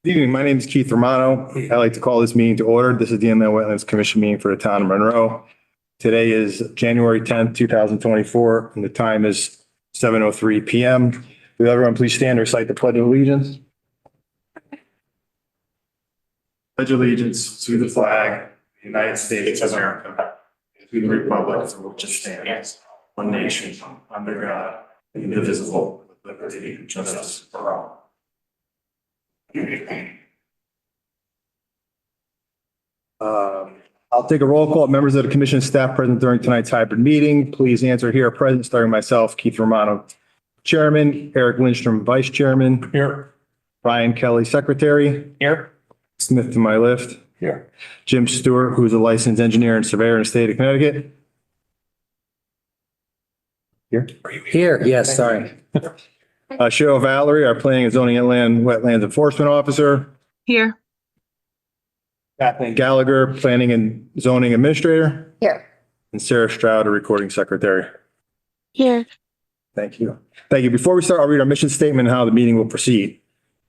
Good evening. My name is Keith Romano. I'd like to call this meeting to order. This is the Inland Wetlands Commission meeting for the town of Monroe. Today is January 10th, 2024, and the time is 7:03 p.m. Will everyone please stand or recite the Pledge of Allegiance? Pledge allegiance to the flag of the United States of America, and to the republic for which it stands, one nation, under God, indivisible, with liberty and justice for all. I'll take a roll call. Members of the commission staff present during tonight's hybrid meeting, please answer here present, starting myself, Keith Romano, Chairman, Eric Lindstrom, Vice Chairman. Here. Brian Kelly, Secretary. Here. Smith to my left. Here. Jim Stewart, who's a licensed engineer and surveyor in the state of Connecticut. Here. Here, yes, sorry. Cheryl Valerie, our Planning and Zoning Inland Wetlands Enforcement Officer. Here. Kathleen Gallagher, Planning and Zoning Administrator. Here. And Sarah Stroud, a Recording Secretary. Here. Thank you. Thank you. Before we start, I'll read our mission statement and how the meeting will proceed.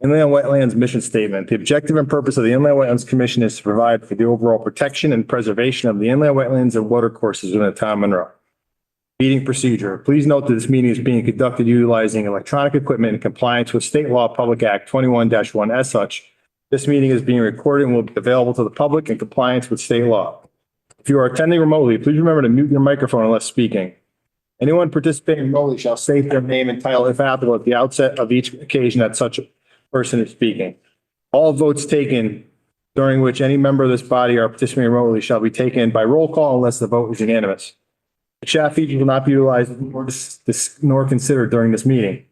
Inland Wetlands Mission Statement. The objective and purpose of the Inland Wetlands Commission is to provide for the overall protection and preservation of the inland wetlands and watercourses within the town of Monroe. Meeting procedure. Please note that this meeting is being conducted utilizing electronic equipment in compliance with State Law Public Act 21-1. As such, this meeting is being recorded and will be available to the public in compliance with state law. If you are attending remotely, please remember to mute your microphone unless speaking. Anyone participating remotely shall state their name and title, if applicable, at the outset of each occasion that such a person is speaking. All votes taken during which any member of this body are participating remotely shall be taken by roll call unless the vote is unanimous. The chat feature will not be utilized nor considered during this meeting.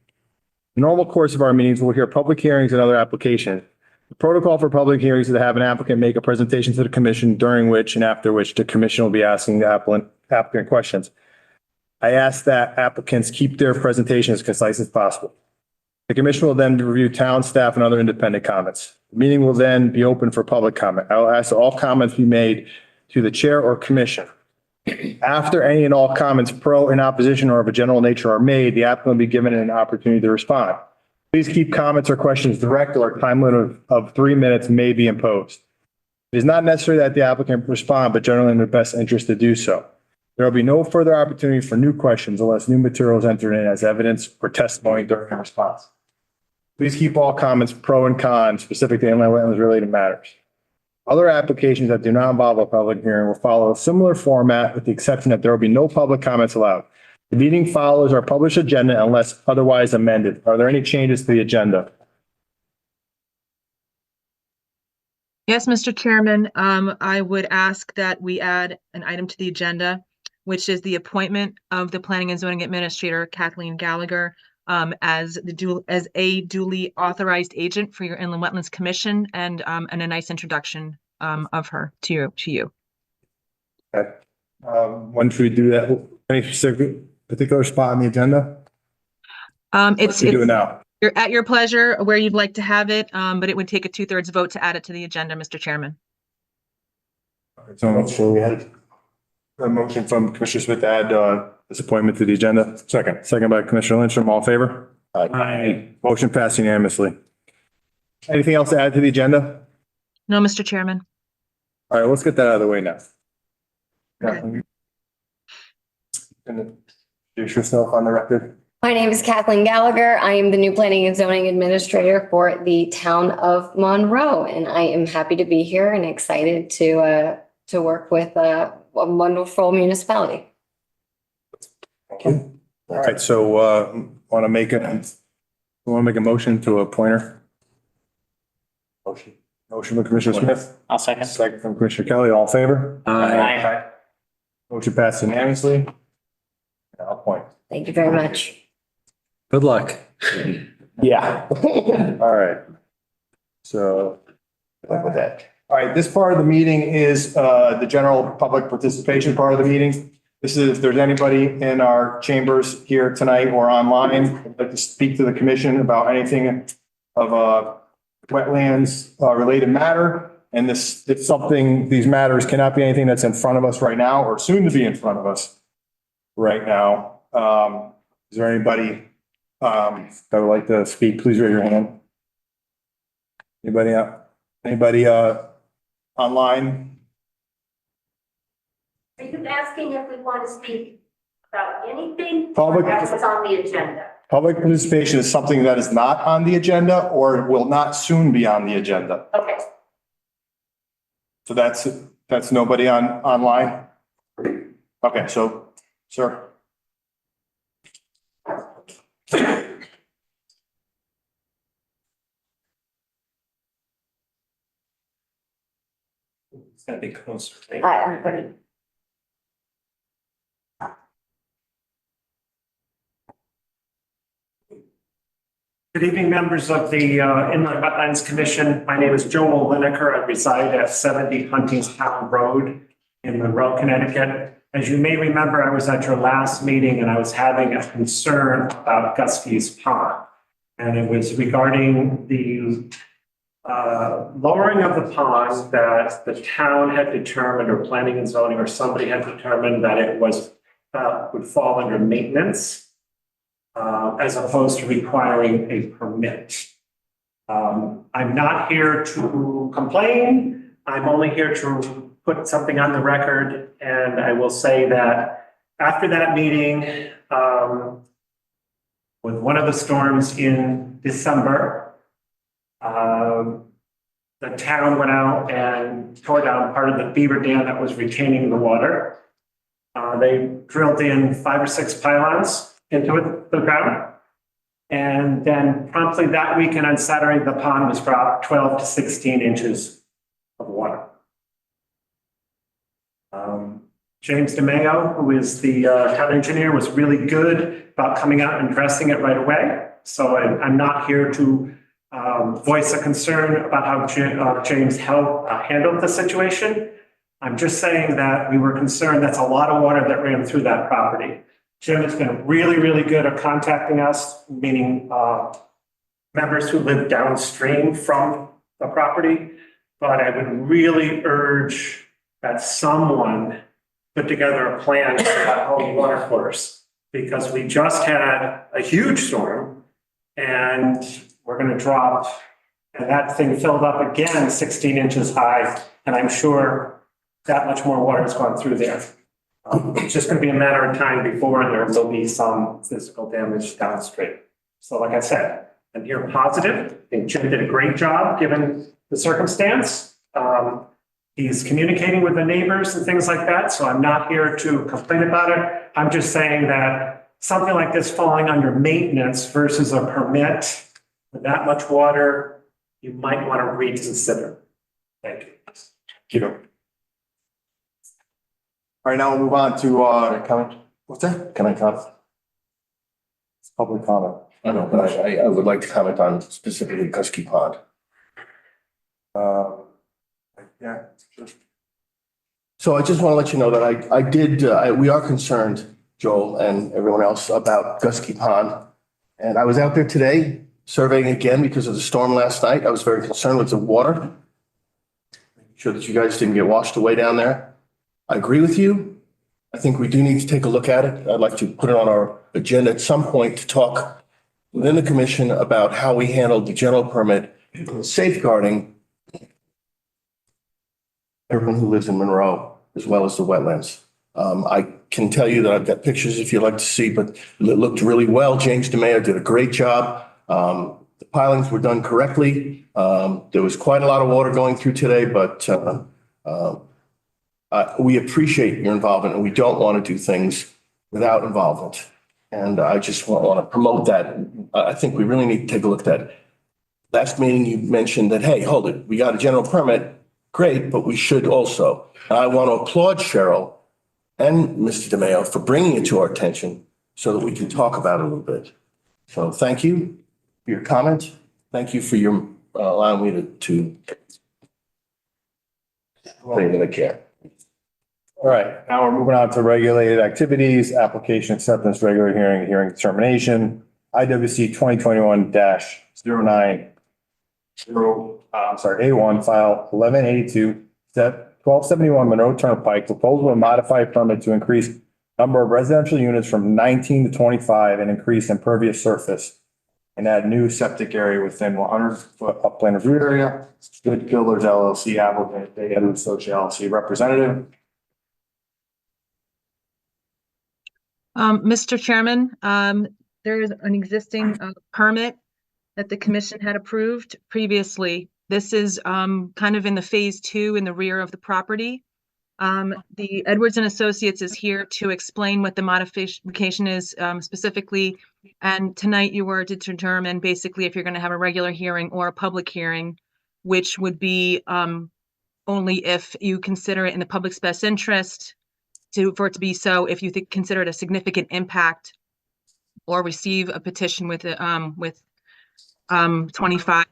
The normal course of our meetings will hear public hearings and other applications. The protocol for public hearings is to have an applicant make a presentation to the commission, during which and after which the commission will be asking the applicant questions. I ask that applicants keep their presentation as concise as possible. The commission will then review town staff and other independent comments. The meeting will then be open for public comment. I will ask that all comments be made to the chair or commission. After any and all comments pro and opposition or of a general nature are made, the applicant will be given an opportunity to respond. Please keep comments or questions direct, or a time limit of 3 minutes may be imposed. It is not necessary that the applicant respond, but generally in their best interest to do so. There will be no further opportunity for new questions unless new material is entered in as evidence or testimony during a response. Please keep all comments pro and con specific to inland wetlands related matters. Other applications that do not involve a public hearing will follow a similar format, with the exception that there will be no public comments allowed. The meeting follows our published agenda unless otherwise amended. Are there any changes to the agenda? Yes, Mr. Chairman, I would ask that we add an item to the agenda, which is the appointment of the Planning and Zoning Administrator, Kathleen Gallagher, as a duly authorized agent for your Inland Wetlands Commission, and a nice introduction of her to you. Okay. When should we do that? Any particular spot on the agenda? It's do it now. You're at your pleasure where you'd like to have it, but it would take a 2/3 vote to add it to the agenda, Mr. Chairman. So we had a motion from Commissioner Smith to add this appointment to the agenda. Second by Commissioner Lindstrom. All in favor? Aye. Motion passed unanimously. Anything else to add to the agenda? No, Mr. Chairman. All right, let's get that out of the way now. Okay. Introduce yourself on the record. My name is Kathleen Gallagher. I am the new Planning and Zoning Administrator for the town of Monroe, and I am happy to be here and excited to work with a wonderful municipality. Thank you. All right, so want to make a motion to appoint her? Motion from Commissioner Smith. I'll second. Second from Commissioner Kelly. All in favor? Aye. Motion passed unanimously. I'll appoint. Thank you very much. Good luck. Yeah. All right. So, good luck with that. All right, this part of the meeting is the general public participation part of the meeting. This is if there's anybody in our chambers here tonight or online who'd like to speak to the commission about anything of wetlands related matter. And this, it's something, these matters cannot be anything that's in front of us right now or soon to be in front of us right now. Is there anybody that would like to speak? Please raise your hand. Anybody online? Are you asking if we want to speak about anything? Public- Or that's what's on the agenda? Public participation is something that is not on the agenda or will not soon be on the agenda. Okay. So that's nobody online? Okay, so, sir. It's gonna be closer. I'm ready. Good evening, members of the Inland Wetlands Commission. My name is Joel Lineker. I reside at 70 Huntingstown Road in Monroe, Connecticut. As you may remember, I was at your last meeting and I was having a concern about Gusky's Pond. And it was regarding the lowering of the pond that the town had determined, or planning and zoning, or somebody had determined that it was would fall under maintenance. As opposed to requiring a permit. I'm not here to complain. I'm only here to put something on the record. And I will say that after that meeting, with one of the storms in December, the town went out and tore down part of the beaver dam that was retaining the water. They drilled in 5 or 6 pylons into the ground. And then promptly that weekend on Saturday, the pond was dropped 12 to 16 inches of water. James DeMayo, who is the town engineer, was really good about coming out and addressing it right away. So I'm not here to voice a concern about how James handled the situation. I'm just saying that we were concerned that's a lot of water that ran through that property. Jim has been really, really good at contacting us, meaning members who live downstream from the property. But I would really urge that someone put together a plan for that whole water course, because we just had a huge storm and we're going to drop, and that thing filled up again 16 inches high. And I'm sure that much more water has gone through there. It's just going to be a matter of time before there will be some physical damage downstream. So like I said, I'm here positive. I think Jim did a great job given the circumstance. He's communicating with the neighbors and things like that. So I'm not here to complain about it. I'm just saying that something like this falling under maintenance versus a permit with that much water, you might want to reconsider. Thank you. Thank you. All right, now we'll move on to, comment. What's that? Can I comment? It's public comment. I know, but I would like to comment on specifically Gusky Pond. Yeah. Sure. So I just want to let you know that we are concerned, Joel and everyone else, about Gusky Pond. And I was out there today surveying again because of the storm last night. I was very concerned with the water. Making sure that you guys didn't get washed away down there. I agree with you. I think we do need to take a look at it. I'd like to put it on our agenda at some point to talk within the commission about how we handled the general permit safeguarding everyone who lives in Monroe, as well as the wetlands. I can tell you that I've got pictures if you'd like to see, but it looked really well. James DeMayo did a great job. The pilings were done correctly. There was quite a lot of water going through today, but we appreciate your involvement and we don't want to do things without involvement. And I just want to promote that. I think we really need to take a look at that. Last meeting, you mentioned that, hey, hold it, we got a general permit. Great, but we should also. And I want to applaud Cheryl and Mr. DeMayo for bringing it to our attention so that we can talk about it a little bit. So thank you for your comment. Thank you for your allowing me to say that I care. All right, now we're moving on to regulated activities, application acceptance, regular hearing, hearing determination, IWC 2021-09. A1 file 1182, step 1271 Monroe Turnpike, proposal to modify permit to increase number of residential units from 19 to 25 and increase impervious surface. and add new septic area within 100-foot upland review area. Good Builders LLC applicant, Bay Edwards Associate LLC representative. Mr. Chairman, there is an existing permit that the commission had approved previously. This is kind of in the phase 2 in the rear of the property. The Edwards and Associates is here to explain what the modification is specifically. And tonight you were to determine basically if you're going to have a regular hearing or a public hearing, which would be only if you consider it in the public's best interest for it to be so, if you consider it a significant impact or receive a petition with 25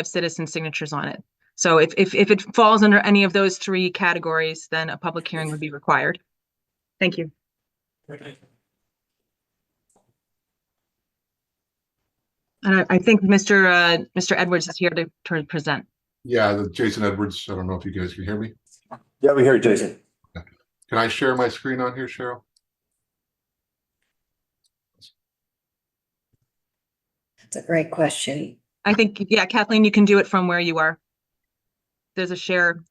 citizen signatures on it. So if it falls under any of those 3 categories, then a public hearing would be required. Thank you. And I think Mr. Edwards is here to present. Yeah, Jason Edwards. I don't know if you guys can hear me. Yeah, we hear you, Jason. Can I share my screen on here, Cheryl? That's a great question. I think, yeah, Kathleen, you can do it from where you are. There's a share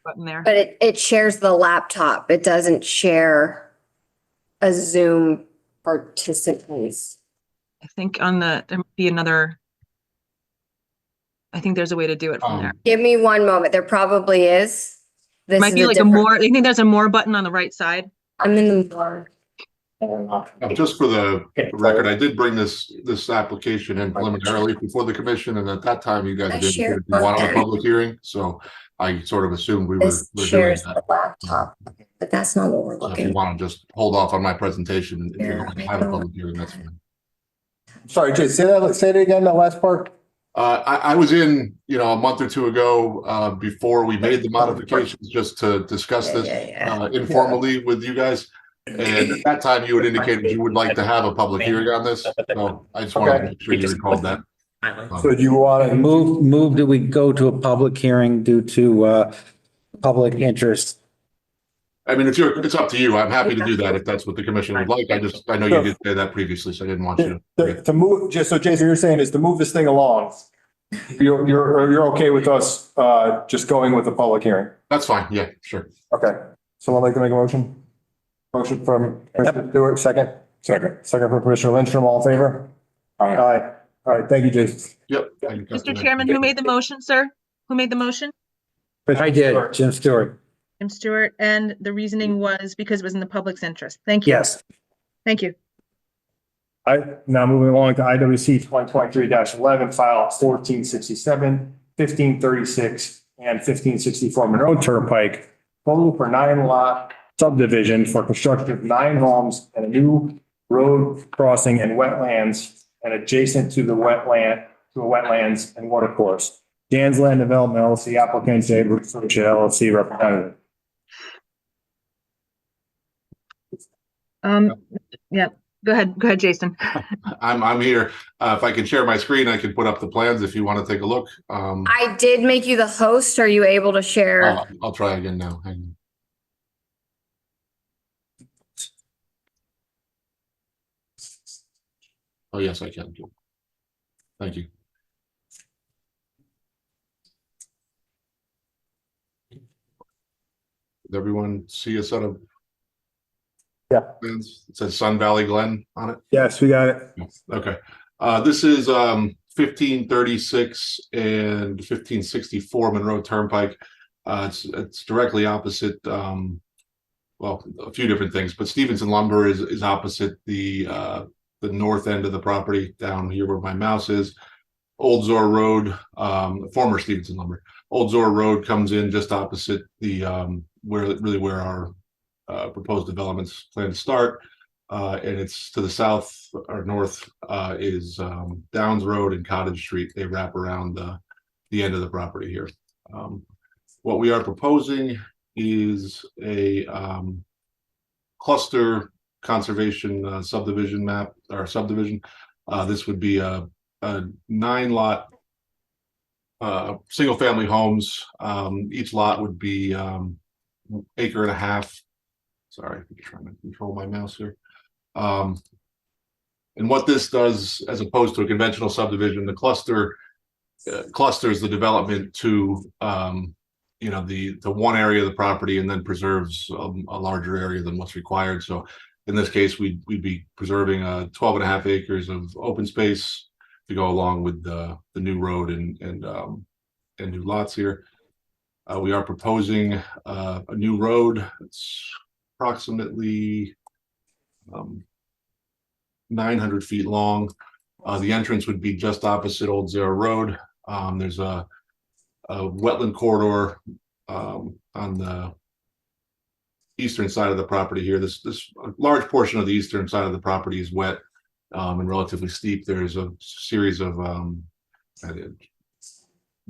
button there. But it shares the laptop. It doesn't share a Zoom participants. I think there might be another. I think there's a way to do it from there. Give me one moment. There probably is. This Might be like a more, I think there's a more button on the right side. I'm in the more. Just for the record, I did bring this application in preliminarily before the commission, and at that time, you guys didn't shared want a both. public hearing, so I sort of assumed we were This doing shares that. the laptop, but that's not what we're So if you looking for. want to just hold off on my presentation, if you're Yeah, going to I have a don't- public hearing, that's fine. Sorry, Jason, say that again, that last part. I was in, a month or 2 ago, before we made the modifications, just to discuss this informally with you guys. And at that time, you had indicated you would like to have a public hearing on this. So I just wanted to make sure you recalled that. So do you want to Move that we go to a public hearing due to public interest. I mean, it's up to you. I'm happy to do that if that's what the commission would like. I know you did say that previously, so I didn't want you to. to move, just so Jason, you're saying is to move this thing along. You're okay with us just going with the public hearing? That's fine. Yeah, sure. Okay. Someone like to make a motion? Motion from Commissioner Stewart, second? Second from Commissioner Lindstrom, all in favor? Aye. All right, thank you, Jason. Yep. Mr. Chairman, who made the motion, sir? Who made the motion? I did, Jim Stewart. Jim Stewart, and the reasoning was because it was in the public's interest. Thank you. Yes. Thank you. Now moving along to IWC 2023-11, file 1467, 1536, and 1564 Monroe Turnpike. Total for 9-lot subdivision for construction of 9 homes and a new road crossing and wetlands and adjacent to the wetlands and water course. Dan's Land Development LLC applicant, Edwards Associate LLC representative. Yeah, go ahead, Jason. I'm here. If I can share my screen, I can put up the plans if you want to take a look. I did make you the host. Are you able to share? I'll try again now. Hang on. Oh, yes, I can. Thank you. Did everyone see a set of? Yeah. Plans? It says Sun Valley Glen on it. Yes, we got it. Okay. This is 1536 and 1564 Monroe Turnpike. It's directly opposite, well, a few different things, but Stevenson Lumber is opposite the north end of the property down here where my mouse is. Old Zor Road, former Stevenson Lumber. Old Zor Road comes in just opposite the where our proposed developments plan to start. And it's to the south or north is Downs Road and Cottage Street. They wrap around the end of the property here. What we are proposing is a cluster conservation subdivision map or subdivision. This would be a 9-lot single family homes. Each lot would be acre and a half. Sorry, I'm trying to control my mouse here. And what this does, as opposed to a conventional subdivision, the cluster clusters the development to, the one area of the property and then preserves a larger area than what's required. So in this case, we'd be preserving 12.5 acres of open space to go along with the new road and new lots here. We are proposing a new road. It's approximately 900 feet long. The entrance would be just opposite Old Zero Road. There's a wetland corridor on the eastern side of the property here. This large portion of the eastern side of the property is wet and relatively steep. There's a series of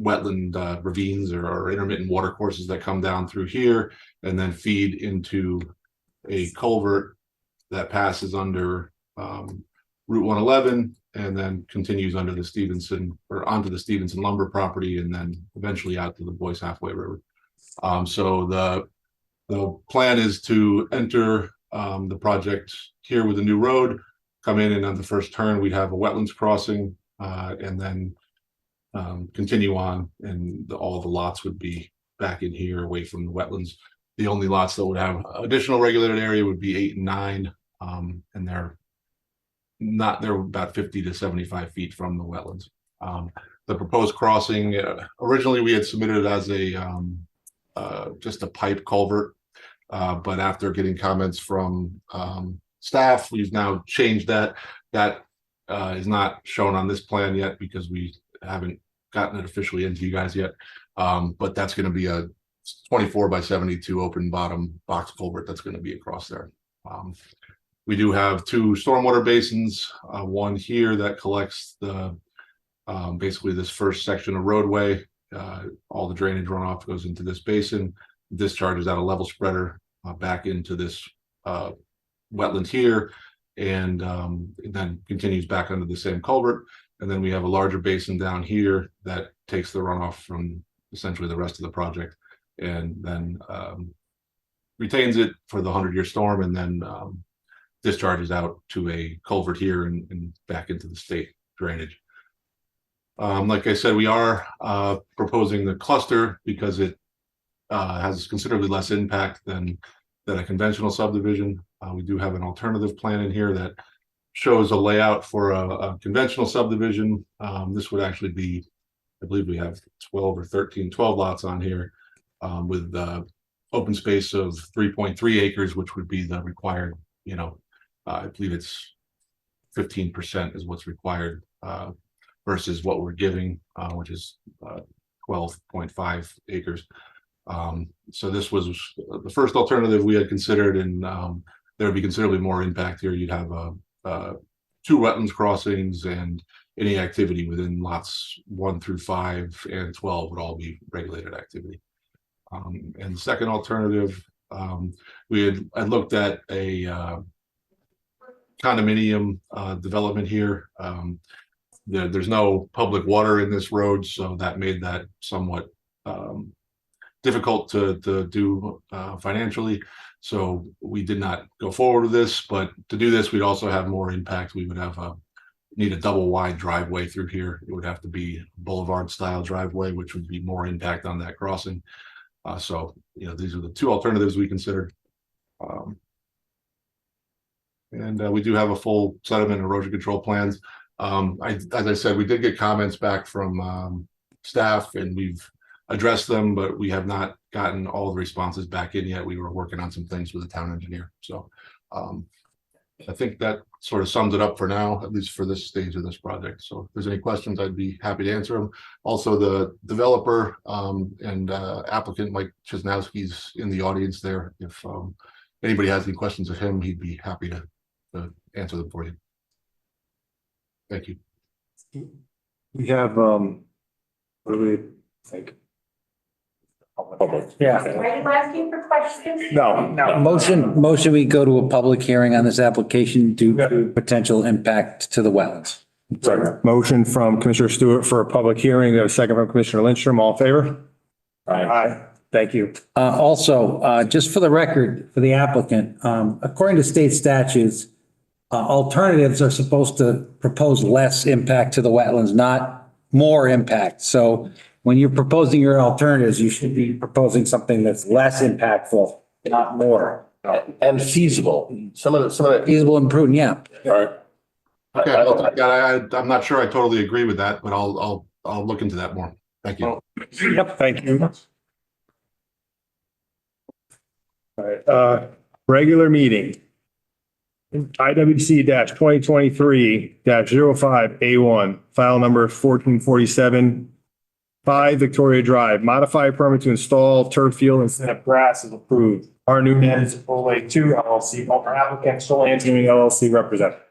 wetland ravines or intermittent water courses that come down through here and then feed into a culvert that passes under Route 111 and then continues under the Stevenson or onto the Stevenson lumber property and then eventually out to the Boyce Halfway River. So the plan is to enter the project here with a new road, come in, and on the first turn we'd have a wetlands crossing and then continue on, and all the lots would be back in here away from the wetlands. The only lots that would have additional regulated area would be 8 and 9, and they're about 50 to 75 feet from the wetlands. The proposed crossing, originally we had submitted as a just a pipe culvert, but after getting comments from staff, we've now changed that. That is not shown on this plan yet because we haven't gotten it officially into you guys yet. But that's going to be a 24 by 72 open bottom box culvert that's going to be across there. We do have 2 stormwater basins, one here that collects the basically this first section of roadway. All the drainage runoff goes into this basin, discharges out a level spreader back into this wetland here, and then continues back under the same culvert. And then we have a larger basin down here that takes the runoff from essentially the rest of the project and then retains it for the 100-year storm and then discharges out to a culvert here and back into the state drainage. Like I said, we are proposing the cluster because it has considerably less impact than a conventional subdivision. We do have an alternative plan in here that shows a layout for a conventional subdivision. This would actually be, I believe we have 12 lots on here with open space of 3.3 acres, which would be the required, I believe it's 15% is what's required versus what we're giving, which is 12.5 acres. So this was the first alternative we had considered, and there would be considerably more impact here. You'd have 2 wetlands crossings, and any activity within lots 1 through 5 and 12 would all be regulated activity. And the second alternative, we had looked at a condominium development here. There's no public water in this road, so that made that somewhat difficult to do financially. So we did not go forward with this, but to do this, we'd also have more impact. We would have need a double wide driveway through here. It would have to be boulevard style driveway, which would be more impact on that crossing. So, these are the 2 alternatives we considered. And we do have a full sediment erosion control plans. As I said, we did get comments back from staff and we've addressed them, but we have not gotten all the responses back in yet. We were working on some things with the town engineer. So I think that sort of sums it up for now, at least for this stage of this project. So if there's any questions, I'd be happy to answer them. Also, the developer and applicant Mike Chesnowski's in the audience there. If anybody has any questions of him, he'd be happy to answer them for you. Thank you. We have, what do we think? Yeah. Are you asking for questions? No. Motion, we go to a public hearing on this application due to potential impact to the wetlands. Sorry. Motion from Commissioner Stewart for a public hearing. We have a second from Commissioner Lindstrom. All in favor? Aye. Thank you. Also, just for the record, for the applicant, according to state statutes, alternatives are supposed to propose less impact to the wetlands, not more impact. So when you're proposing your alternatives, you should be proposing something that's less impactful, not more. And feasible. Some of the, Feasible and prudent, yeah. Okay, I'm not sure I totally agree with that, but I'll look into that more. Thank you. Yep, thank you. All right, regular meeting. IWC 2023-05A1, file number 1447, 5 Victoria Drive, modified permit to install turf field instead of grass is approved. Our new is Full 2 LLC, owner applicant, Soul Engineering LLC representative.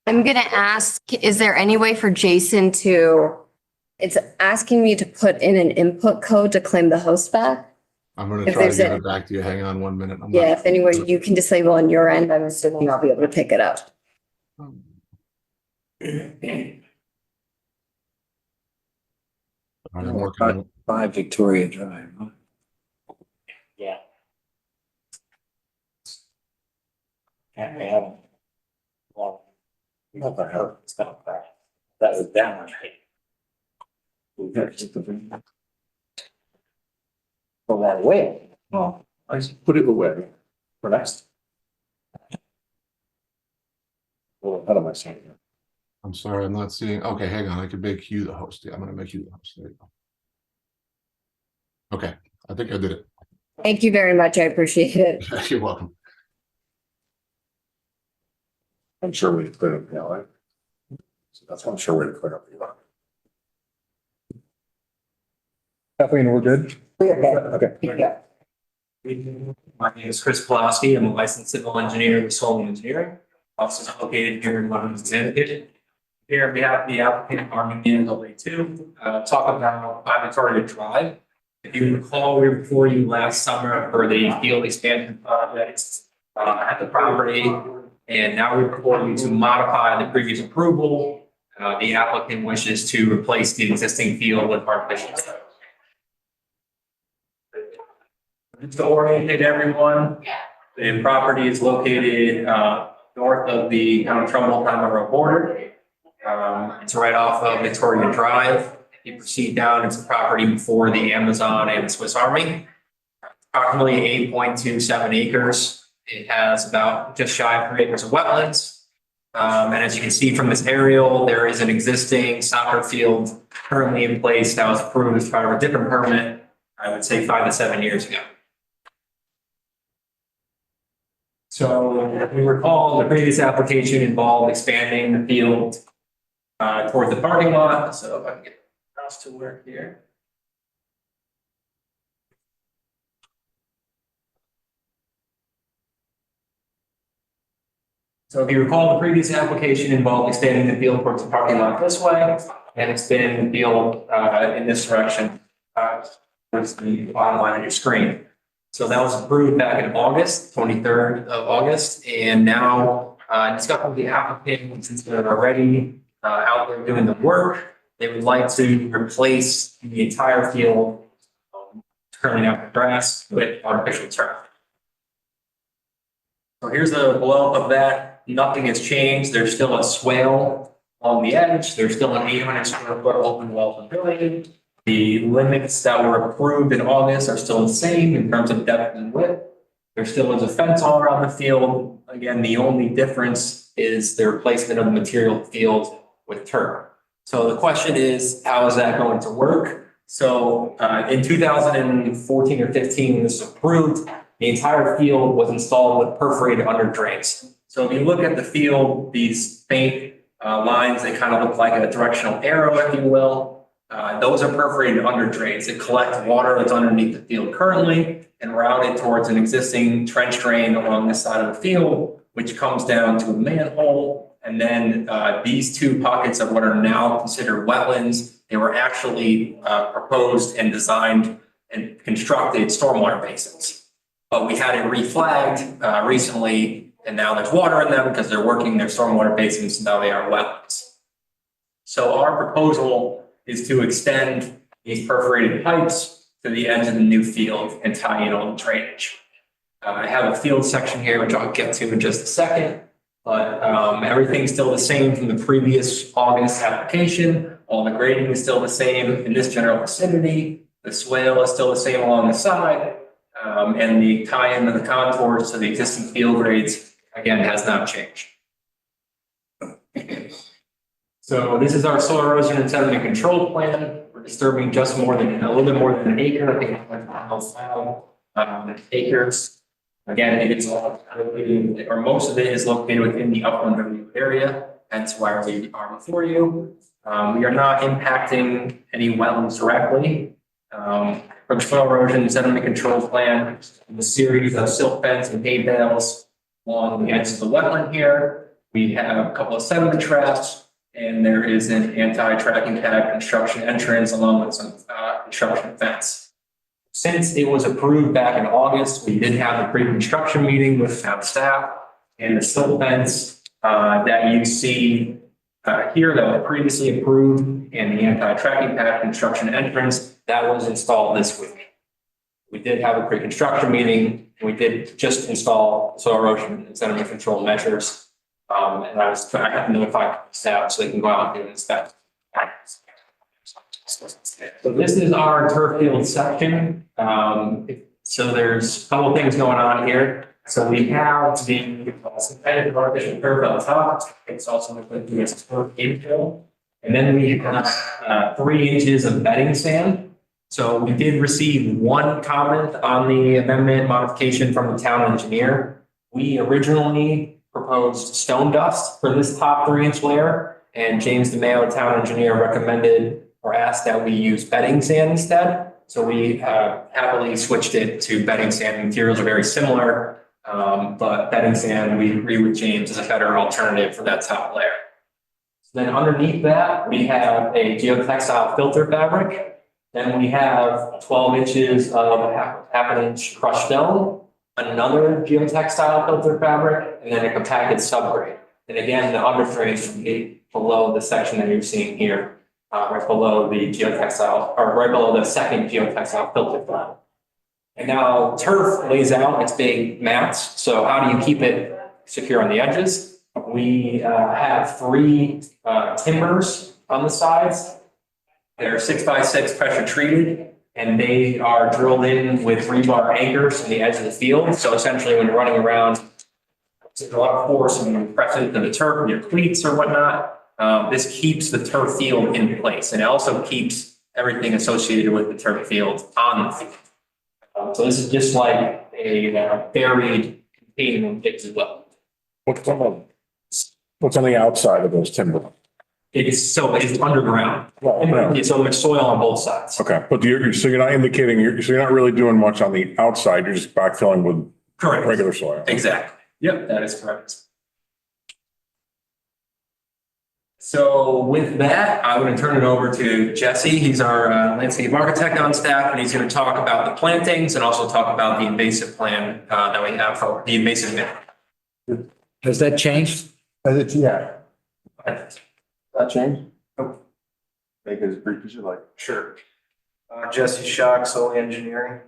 I'm gonna ask, is there any way for Jason to, it's asking me to put in an input code to claim the host back? I'm going to If try to there's get a- it back to you. Hang on 1 minute. Yeah, if any way you can disable on your end, I'm assuming I'll be able to pick it up. I'm working on it. 5 Victoria Drive. Huh? Yeah. And we haven't. Well, never heard it's gonna crash. That was down. Go that way. Well, I just put it away for next. Well, ahead of myself. I'm sorry, I'm not seeing. Okay, hang on. I can make you the host. Yeah, I'm going to make you the host. There you go. Okay, I think I did it. Thank you very much. I appreciate it. You're welcome. I'm sure we clear up, right? So that's why I'm sure we're clear up. Kathleen, we're good? Okay. Yeah. My name is Chris Pulaski. I'm a licensed civil engineer with Solon Engineering. Office is located here in Monroe, Connecticut. Here on behalf of the applicant, Army NAA2, talk about 5 Victoria Drive. If you recall, we were before you last summer for the field expansion projects at the property. And now we're before you to modify the previous approval. The applicant wishes to replace the existing field with artificial turf. Just to orientate everyone, the property is located north of the town of Trumbull, Monroe border. It's right off of Victoria Drive. If you proceed down, it's a property before the Amazon and the Swiss Army. Approximately 8.27 acres. It has about just shy of 3 acres of wetlands. And as you can see from this aerial, there is an existing soccer field currently in place that was approved as part of a different permit, I would say 5 to 7 years ago. So if we recall, the previous application involved expanding the field toward the parking lot. So if I can get the mouse to work here. So if you recall, the previous application involved expanding the field towards the parking lot this way, and expanding the field in this direction towards the bottom line of your screen. So that was approved back in August, 23rd of August, and now discussed with the applicant, since they're already out there doing the work, they would like to replace the entire field, currently now grass, with artificial turf. So here's the blow up of that. Nothing has changed. There's still a swale on the edge. There's still an 800 square foot open well pavilion. The limits that were approved in August are still the same in terms of depth and width. There still is a fence all around the field. Again, the only difference is the replacement of the material field with turf. So the question is, how is that going to work? So in 2014 or 15, when this was approved, the entire field was installed with perforated under drains. So if you look at the field, these faint lines, they kind of look like a directional arrow, if you will. Those are perforated under drains that collect water that's underneath the field currently and route it towards an existing trench drain along this side of the field, which comes down to a manhole. And then these 2 pockets of what are now considered wetlands, they were actually proposed and designed and constructed stormwater basins. But we had it reflagged recently, and now there's water in them because they're working their stormwater basins, and now they are wetlands. So our proposal is to extend these perforated pipes to the edge of the new field and tie in all the drainage. I have a field section here, which I'll get to in just a second, but everything's still the same from the previous August application. All the grading is still the same in this general vicinity. The swale is still the same along the side. And the tie-in of the contours to the existing field grades, again, has not changed. So this is our soil erosion and sediment control plan. We're disturbing just a little bit more than an acre. I think it's acres. Again, it's all located, or most of it is located within the upland review area. Hence why we are before you. We are not impacting any wetlands directly. For the soil erosion and sediment control plan, the series of silt fence and hay bales along the edge of the wetland here. We have a couple of sediment traps, and there is an anti-tracking pad construction entrance along with some construction fence. Since it was approved back in August, we did have a pre-construction meeting with town staff, and the silt fence that you see here that was previously approved, and the anti-tracking pad construction entrance that was installed this week. We did have a pre-construction meeting. We did just install soil erosion and sediment control measures. And I have to notify staff so they can go out and do an inspection. So this is our turf field section. So there's a couple of things going on here. So we have the synthetic artificial turf on top. It's also included in this turf infill. And then we have 3 inches of bedding sand. So we did receive one comment on the amendment modification from the town engineer. We originally proposed stone dust for this top 3-inch layer, and James DeMayo, town engineer, recommended or asked that we use bedding sand instead. So we happily switched it to bedding sand. The materials are very similar, but bedding sand, we agree with James, is a better alternative for that top layer. So then underneath that, we have a geotextile filter fabric. Then we have 12 inches of half an inch crushed stone, another geotextile filter fabric, and then a compacted subgrade. And again, the underframe would be below the section that you're seeing here, right below the geotextile, or right below the second geotextile filter fabric. And now turf lays out its big mats. So how do you keep it secure on the edges? We have 3 timbers on the sides. They're 6x6 pressure treated, and they are drilled in with rebar anchors in the edge of the field. So essentially when you're running around, there's a lot of force and you press it into the turf with your cleats or whatnot. This keeps the turf field in place, and it also keeps everything associated with the turf field on the field. So this is just like a buried containment as well. What's on the outside of those timber? It's underground. Right. So there's soil on both sides. Okay, but so you're not indicating, so you're not really doing much on the outside, you're just backfilling with Correct. regular soil. Exactly. Yep, that is correct. So with that, I'm going to turn it over to Jesse. He's our landscape architect on staff, and he's going to talk about the plantings and also talk about the invasive plan that we have for the invasive minute. Has that changed? Yeah. That change? Make it as brief as you like. Sure. Jesse Schock, Soul Engineering.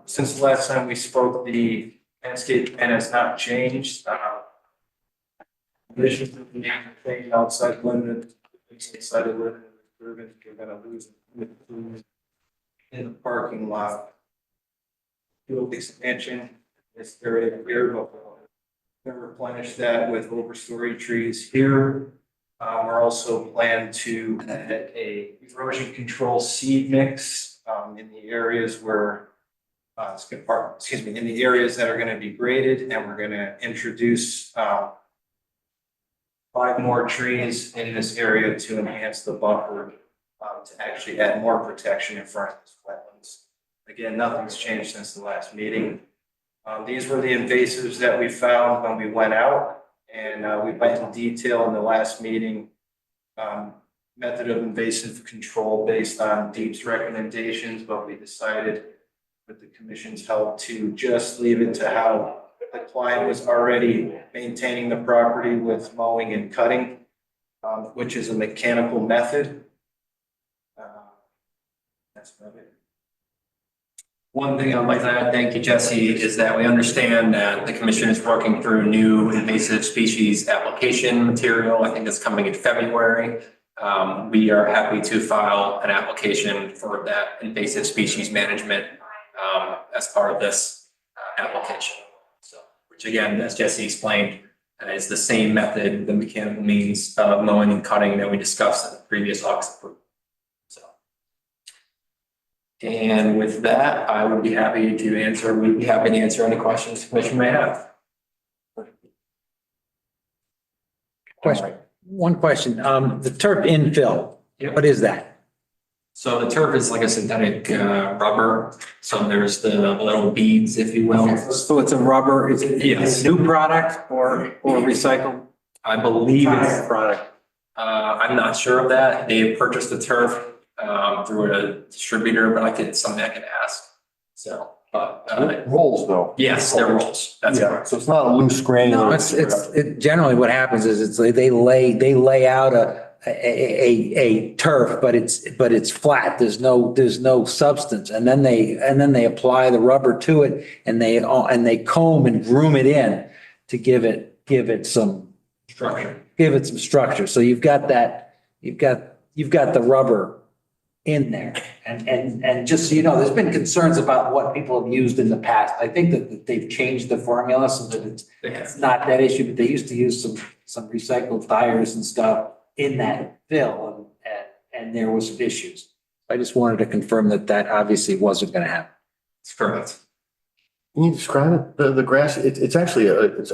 Since the last time we spoke, the landscape plan has not changed. Conditions of the thing outside limited, inside of limited, we're gonna lose in the parking lot. Field expansion, this area here, but we'll replenish that with overstory trees here. We're also planning to add a erosion control seed mix in the areas where, in the areas that are going to be graded, and we're going to introduce 5 more trees in this area to enhance the buffer, to actually add more protection in front of these wetlands. Again, nothing's changed since the last meeting. These were the invasives that we found when we went out. And we went into detail in the last meeting, method of invasive control based on DEEP's recommendations, but we decided with the commission's help to just leave it to how the client was already maintaining the property with mowing and cutting, which is a mechanical method. That's about it. One thing I'd like to add, thank you, Jesse, is that we understand that the commission is working through new invasive species application material. I think it's coming in February. We are happy to file an application for that invasive species management as part of this application. So, which again, as Jesse explained, is the same method, the mechanical means of mowing and cutting that we discussed in the previous August approval. So, and with that, I would be happy to answer. We'd be happy to answer any questions the commission may have. One question, the turf infill, what is that? So the turf is like a synthetic rubber. So there's the little beads, if you will. So it's a rubber, is it Yes. a new product or recycled? I believe it's, Product. I'm not sure of that. They purchased the turf through a distributor, but something I can ask. So, but Rolls though. yes, they're rolls. That's Yeah, correct. so it's not a loose granular. No, it generally what happens is it's like they lay out a turf, but it's flat. There's no substance. And then they apply the rubber to it and they comb and groom it in to give it some structure. So you've got the rubber in there. And just so you know, there's been concerns about what people have used in the past. I think that they've changed the formula so that it's not that issue, but they used to use some recycled tires and stuff in that fill and there was some issues. I just wanted to confirm that obviously wasn't going to happen. That's correct. Can you describe it? The grass, it's actually it's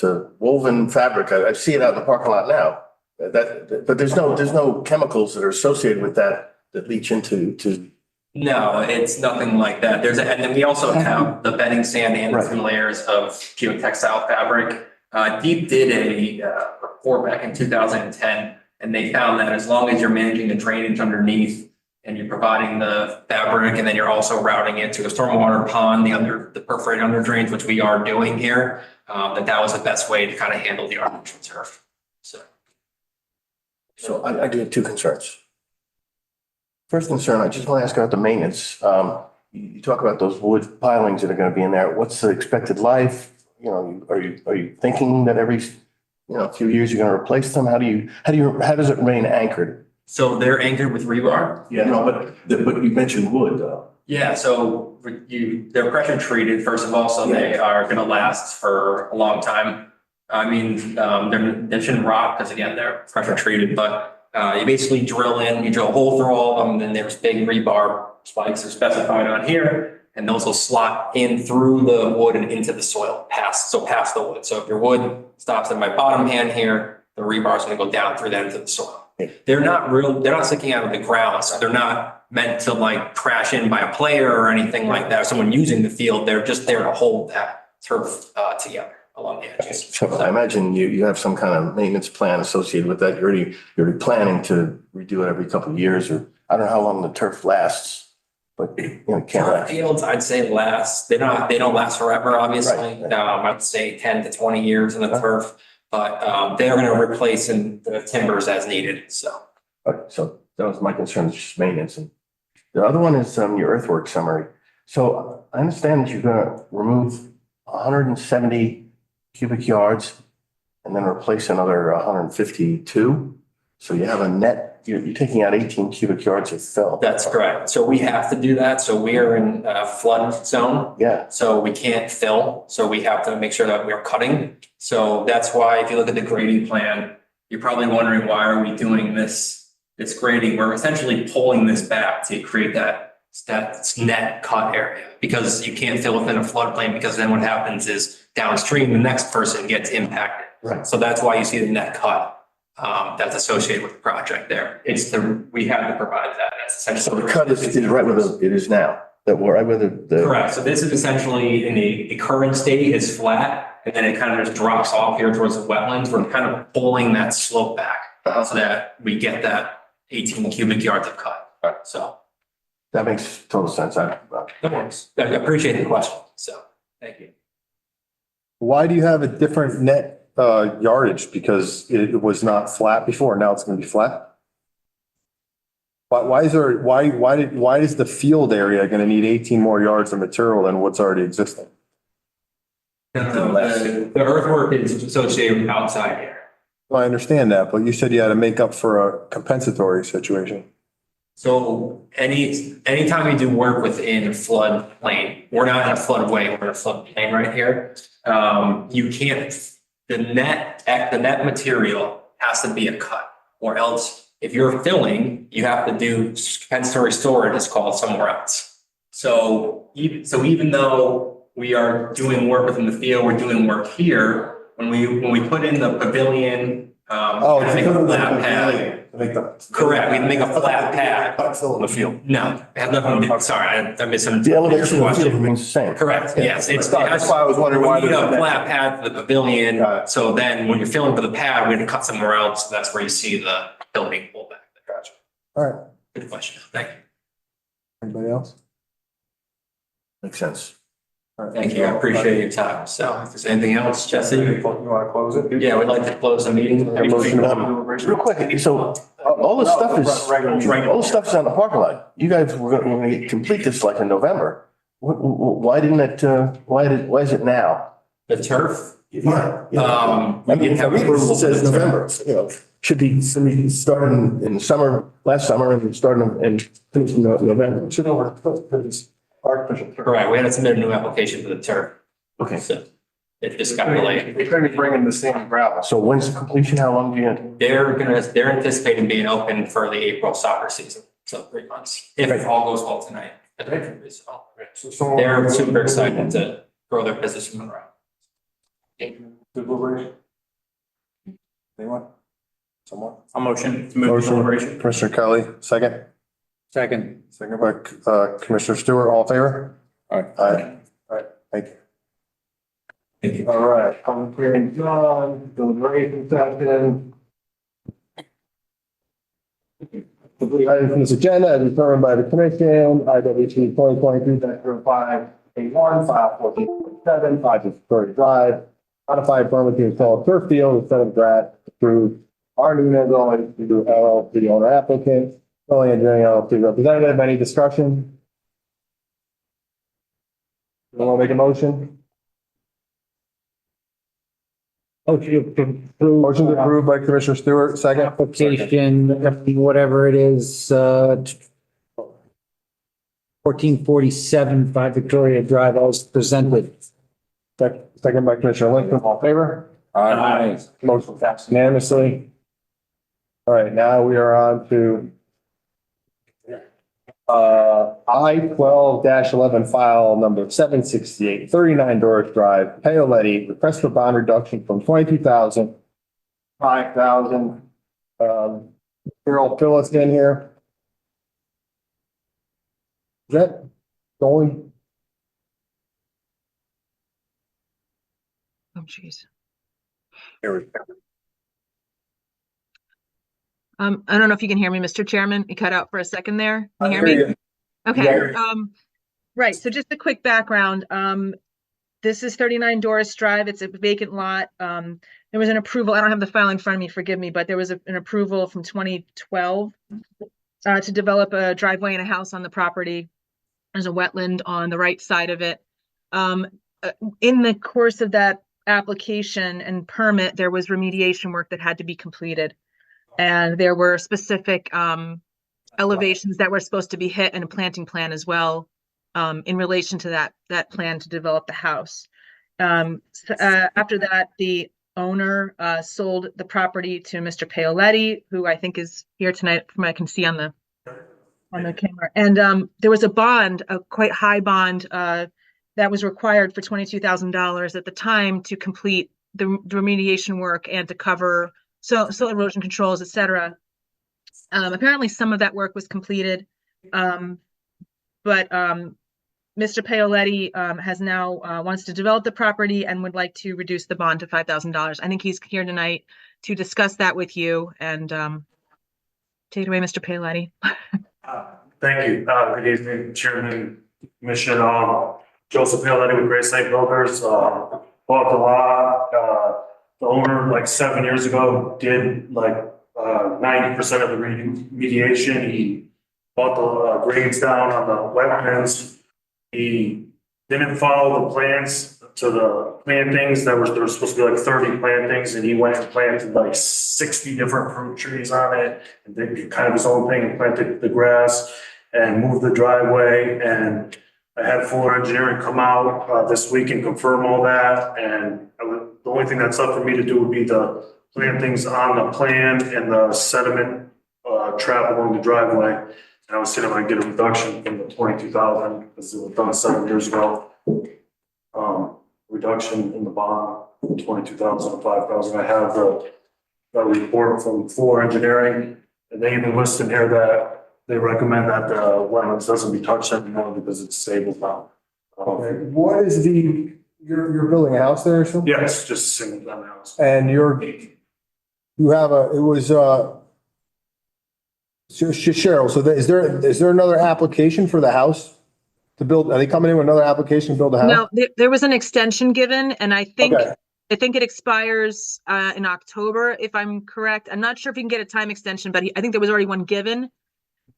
a woven fabric. I see it out in the parking lot now. But there's no chemicals that are associated with that leach into. No, it's nothing like that. And then we also have the bedding sand and Right. 3 layers of geotextile fabric. Deep did a report back in 2010, and they found that as long as you're managing the drainage underneath and you're providing the fabric, and then you're also routing it to a stormwater pond, the perforated under drains, which we are doing here, that was the best way to kind of handle the artificial turf. So I do have two concerns. First concern, I just want to ask about the maintenance. You talk about those wood pilings that are going to be in there. What's the expected life? You know, are you thinking that every few years you're going to replace them? How does it remain anchored? So they're anchored with rebar. Yeah, no, but you mentioned wood. Yeah, so they're pressure treated, first of all, so they are going to last for a long time. I mean, they shouldn't rot because again, they're pressure treated, but you basically you drill a hole through all of them, and then there's big rebar spikes are specified on here, and those will slot in through the wood and into the soil, past the wood. So if your wood stops in my bottom hand here, the rebar is going to go down through that into the soil. They're not sticking out of the ground, so they're not meant to like crash in by a player or anything like that. Someone using the field, they're just there to hold that turf together along the edges. So I imagine you have some kind of maintenance plan associated with that. You're already planning to redo it every couple of years, or I don't know how long the turf lasts, but it can't last. Fields, I'd say they don't last forever, obviously. Right. I'd say 10 to 20 years in the turf, but they're going to replace in the timbers as needed. So that was my concern, is just maintenance. And the other one is your earthwork summary. So I understand that you're going to remove 170 cubic yards and then replace another 152. So you have a net, you're taking out 18 cubic yards of fill. that's correct. So we have to do that. So we are in a flood zone. Yeah. So we can't fill. So we have to make sure that we're cutting. So that's why if you look at the grading plan, you're probably wondering, why are we doing this grading? We're essentially pulling this back to create that net cut area, because you can't fill within a floodplain, because then what happens is downstream, the next person gets impacted. Right. So that's why you see the net cut that's associated with the project there. We have to provide that. That's essentially. So the cut is right where it is now. That we're right where the. Correct. So this is essentially in the current state is flat, and then it kind of just drops off here towards the wetlands. We're kind of pulling that slope back so that we get that 18 cubic yards of cut. Right. So That makes total sense. that works. I appreciate the question. So thank you. Why do you have a different net yardage? Because it was not flat before, now it's going to be flat? why is the field area going to need 18 more yards of material than what's already existing? The earthwork is associated with outside air. Well, I understand that, but you said you had to make up for a compensatory situation. So anytime you do work within floodplain, we're not in a floodway, we're in a floodplain right here. You can't, the net material has to be a cut, or else if you're filling, you have to do compensatory storage, it's called, somewhere else. So even though we are doing work within the field, we're doing work here, when we put in the pavilion, make a flat pad. Correct, we make a flat pad. Fill in the field. No, I have nothing, sorry, I misunderstood. The elevation your of the field question. remains the same. Correct, yes. That's why I was wondering why We need a there's flat pad for the pavilion, so then when you're filling for the pad, we're gonna cut somewhere else, so that's where you see the hill being pulled back. Gotcha. All right. Good question, thank you. Anybody else? Makes sense. All right. Thank you, I appreciate your time. So if there's anything else, Jesse? You want to close it? Yeah, we'd like to close the meeting. Real quick, so all the stuff all the stuff's on the parking lot. You guys were gonna complete this like in November. Why didn't it, why is it now? The turf? Yeah. We didn't have approval. It says November, you know, should be starting in summer, last summer and starting in November. Should over. Artificial. Correct, we had to submit a new application for the turf, Okay, so it just got delayed. We're going to bring in the same gravel. so when's the completion? How long do you? They're anticipating being open for the April soccer season, so 3 months, if it all goes well tonight. So they're super excited to grow their business in Monroe. Deliberation? Anyone? Someone? A motion to move Motion, deliberation. Commissioner Kelly, second. Second. Second by Commissioner Stewart, all in favor? All right. Aye. All right, thank you. Thank you. All right, public hearing done, deliberation session. Complete items from this agenda as determined by the commission, IWC 2023-0581, file 14.7, 5 Victoria Drive. Modified permit to install turf field instead of grass, approved. R. Nunez, LLC owner applicant. Only engineering LLC representative, any discussion? You want to make a motion? Motion approved by Commissioner Stewart, second. Application, whatever it is, 1447 5 Victoria Drive, as presented. Second by Commissioner Lincoln, all in favor? Aye. Motion passed unanimously. All right, now we are on to I-12-11 file number 768, 39 Doris Drive, Paoletti, request for bond reduction from 22,000, 5,000. Carol, fill us in here. Is that going? Oh, geez. Here we go. I don't know if you can hear me, Mr. Chairman. You cut out for a second there. Can you hear me? you. Okay, Yeah. right, so just a quick background. This is 39 Doris Drive. It's a vacant lot. There was an approval. I don't have the file in front of me, forgive me, but there was an approval from 2012 to develop a driveway and a house on the property. There's a wetland on the right side of it. In the course of that application and permit, there was remediation work that had to be completed. And there were specific elevations that were supposed to be hit and a planting plan as well in relation to that plan to develop the house. After that, the owner sold the property to Mr. Paoletti, who I think is here tonight from what I can see on the camera. And there was a bond, a quite high bond that was required for $22,000 at the time to complete the remediation work and to cover soil erosion controls, et cetera. Apparently some of that work was completed, but Mr. Paoletti has now wants to develop the property and would like to reduce the bond to $5,000. I think he's here tonight to discuss that with you, and take it away, Mr. Paoletti. Thank you. Good evening, Chairman, Commission. Joseph Paoletti with Great Slate Builders. Bought the lot. The owner, like 7 years ago, did like 90% of the remediation. He brought the grades down on the wetlands. He didn't follow the plans to the plantings. There was supposed to be like 30 plantings, and he went and planted like 60 different fruit trees on it, and did kind of his own thing, and planted the grass and moved the driveway. And I had Fuller Engineering come out this week and confirm all that. And the only thing that's left for me to do would be the plantings on the plan and the sediment trap along the driveway. And I was seeing if I can get a reduction from the 22,000, because it was done 7 years ago. Reduction in the bond, 22,000 to 5,000. I have the report from Fuller Engineering, and they even listed here that they recommend that the wetlands doesn't be touched anymore because it's stable now. What is you're building a house there or something? Yes, just a single family house. And you have Cheryl, so is there another application for the house to build? Are they coming in with another application to build a house? No, there was an extension given, and I think Okay. it expires in October, if I'm correct. I'm not sure if you can get a time extension, but I think there was already one given.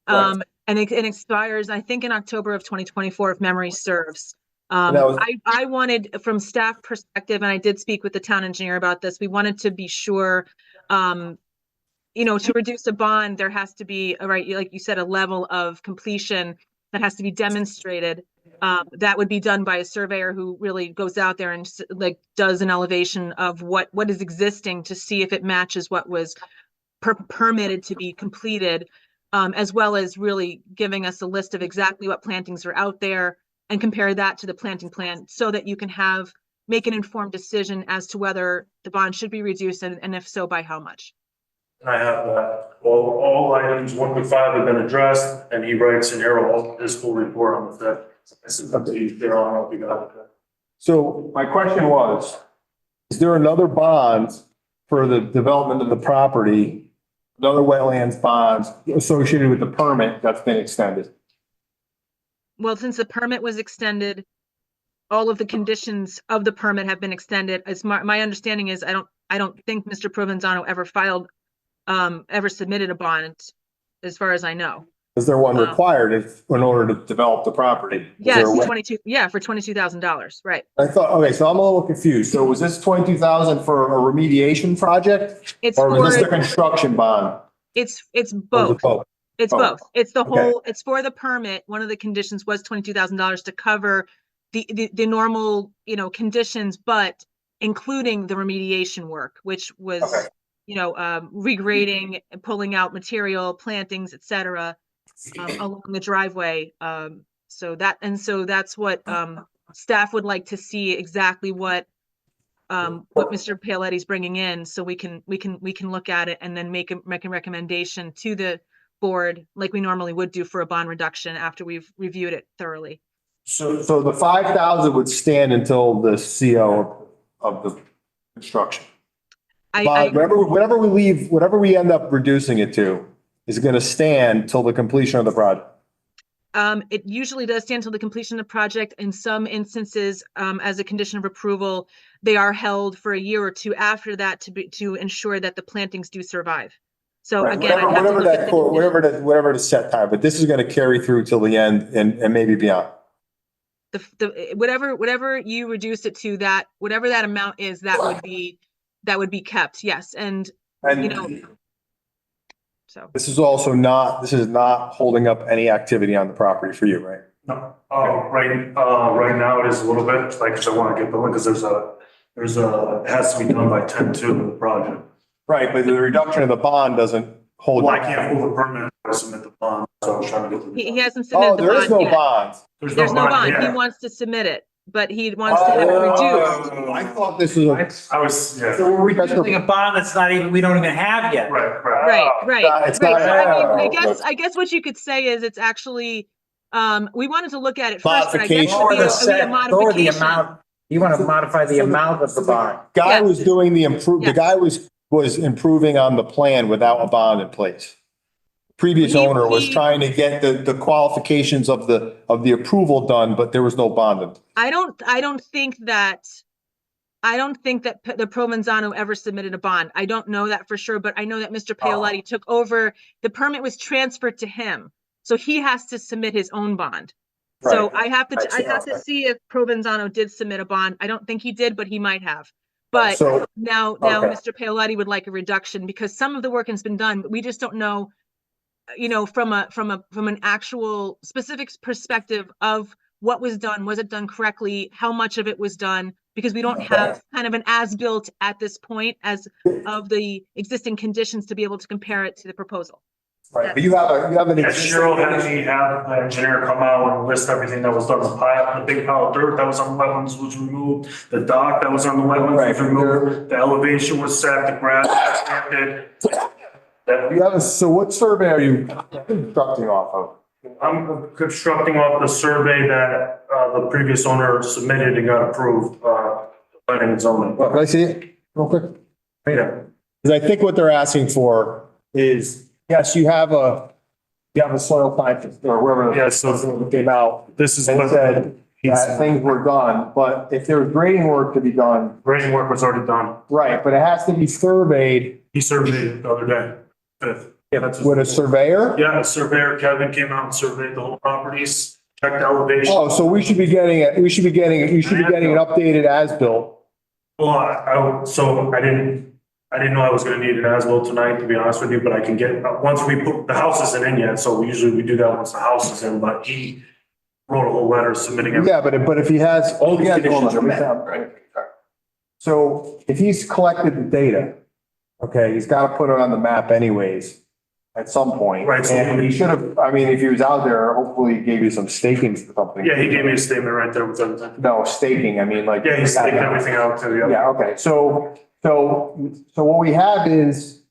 Right. And it expires, I think, in October of 2024, if memory serves. was- I wanted, from staff perspective, and I did speak with the town engineer about this, we wanted to be sure, to reduce a bond, there has to be, right, like you said, a level of completion that has to be demonstrated. That would be done by a surveyor who really goes out there and like does an elevation of what is existing to see if it matches what was permitted to be completed, as well as really giving us a list of exactly what plantings are out there and compare that to the planting plan so that you can make an informed decision as to whether the bond should be reduced, and if so, by how much. And I have all items 1 through 5 have been addressed, and he writes in here his full report on the 5th. This is up to you, Daryl, I don't know if you got it. So my question was, is there another bond for the development of the property, another wetlands bonds associated with the permit that's been extended? Well, since the permit was extended, all of the conditions of the permit have been extended. As my understanding is, I don't think Mr. Provenzano ever submitted a bond, as far as I know. Is there one required in order to develop the property? Yes, for $22,000, right? I thought, okay, so I'm a little confused. So was this 22,000 for a remediation project? It's Or was this the for, construction bond? it's Or was both. it both? It's Oh, both. It's the okay. whole, it's for the permit. One of the conditions was $22,000 to cover the normal, conditions, but including the remediation work, which was, Okay. regrading, pulling out material, plantings, et cetera, along the driveway. So that's what staff would like to see, exactly what Mr. Paoletti's bringing in, so we can look at it and then make a recommendation to the board like we normally would do for a bond reduction after we've reviewed it thoroughly. So the 5,000 would stand until the CO of the construction? Whatever we end up reducing it to is going to stand till the completion of the project. It usually does stand till the completion of the project. In some instances, as a condition of approval, they are held for a year or two after that to ensure that the plantings do survive. So Right. again, I'd have to look at the whatever the set time, but this is going to carry through till the end and maybe beyond. Whatever you reduce it to, that whatever that amount is, that would be kept. Yes, and so this is not holding up any activity on the property for you, right? No, right now it is a little bit, like, cause I want to get going, because it has to be done by 10/2 of the project. Right, but the reduction of the bond doesn't hold. Well, I can't pull the permit, I submit the bond, so I was trying to get. he hasn't submitted the bond. There is no yet. bond. There's no bond. yet. He wants to submit it, but he wants to have it reduced. I thought this was I was, yeah. So we're reducing a bond we don't even have yet. Right. Right. It's not. I guess what you could say is it's actually, we wanted to look at it first, but I guess Modification. it would be a or the modification. amount, you want to modify the amount of the bond. Guy Yeah. was doing the Yeah. guy was improving on the plan without a bond in place. Previous owner was trying to get the qualifications of the approval done, but there was no bond in. I don't think that the Provenzano ever submitted a bond. I don't know that for sure, but I know that Mr. Paoletti took over, the permit was transferred to him. So he has to submit his own bond. So I have to see if Provenzano did submit a bond. I don't think he did, but he might have. But So- now okay. Mr. Paoletti would like a reduction because some of the work has been done, but we just don't know, from an actual specific perspective of what was done. Was it done correctly? How much of it was done? Because we don't have kind of an as-built at this point as of the existing conditions to be able to compare it to the proposal. Right, but you have an Yeah, existing. Cheryl had me have the engineer come out and list everything that was done, the big pile of dirt that was on the wetlands was removed, the dock that was on the wetlands was removed, the elevation was set, the grass was planted. So what survey are you constructing off of? I'm constructing off the survey that, the previous owner submitted and got approved, planning and zoning. Can I see it real quick? Yeah. Because I think what they're asking for is, yes, you have a soil scientist or whoever. Yeah, so Came out this is and what said that things were done, but if there was grading work to be done, grading work was already done. right, but it has to be surveyed He surveyed it the other day. Fifth. Yeah, that's. with a surveyor? Yeah, a surveyor, Kevin, came out and surveyed the whole properties, checked the elevation. Oh, so we should be getting it, you should be getting an updated as-built. Well, so I didn't know I was gonna need an as-built tonight, to be honest with you, but I can get, once we put, the house isn't in yet, so usually we do that once the house is in, but he wrote a whole letter submitting everything. Yeah, but if he has. All the he has- conditions hold on, are let me met, stop. right? So if he's collected the data, okay, he's got to put it on the map anyways at some point. Right, so- And he should have, I mean, if he was out there, hopefully he gave you some staking or something. Yeah, he gave me a statement right there with everything. No, staking, I mean, like. Yeah, he staked everything out to the other. Yeah, okay, so what we have is,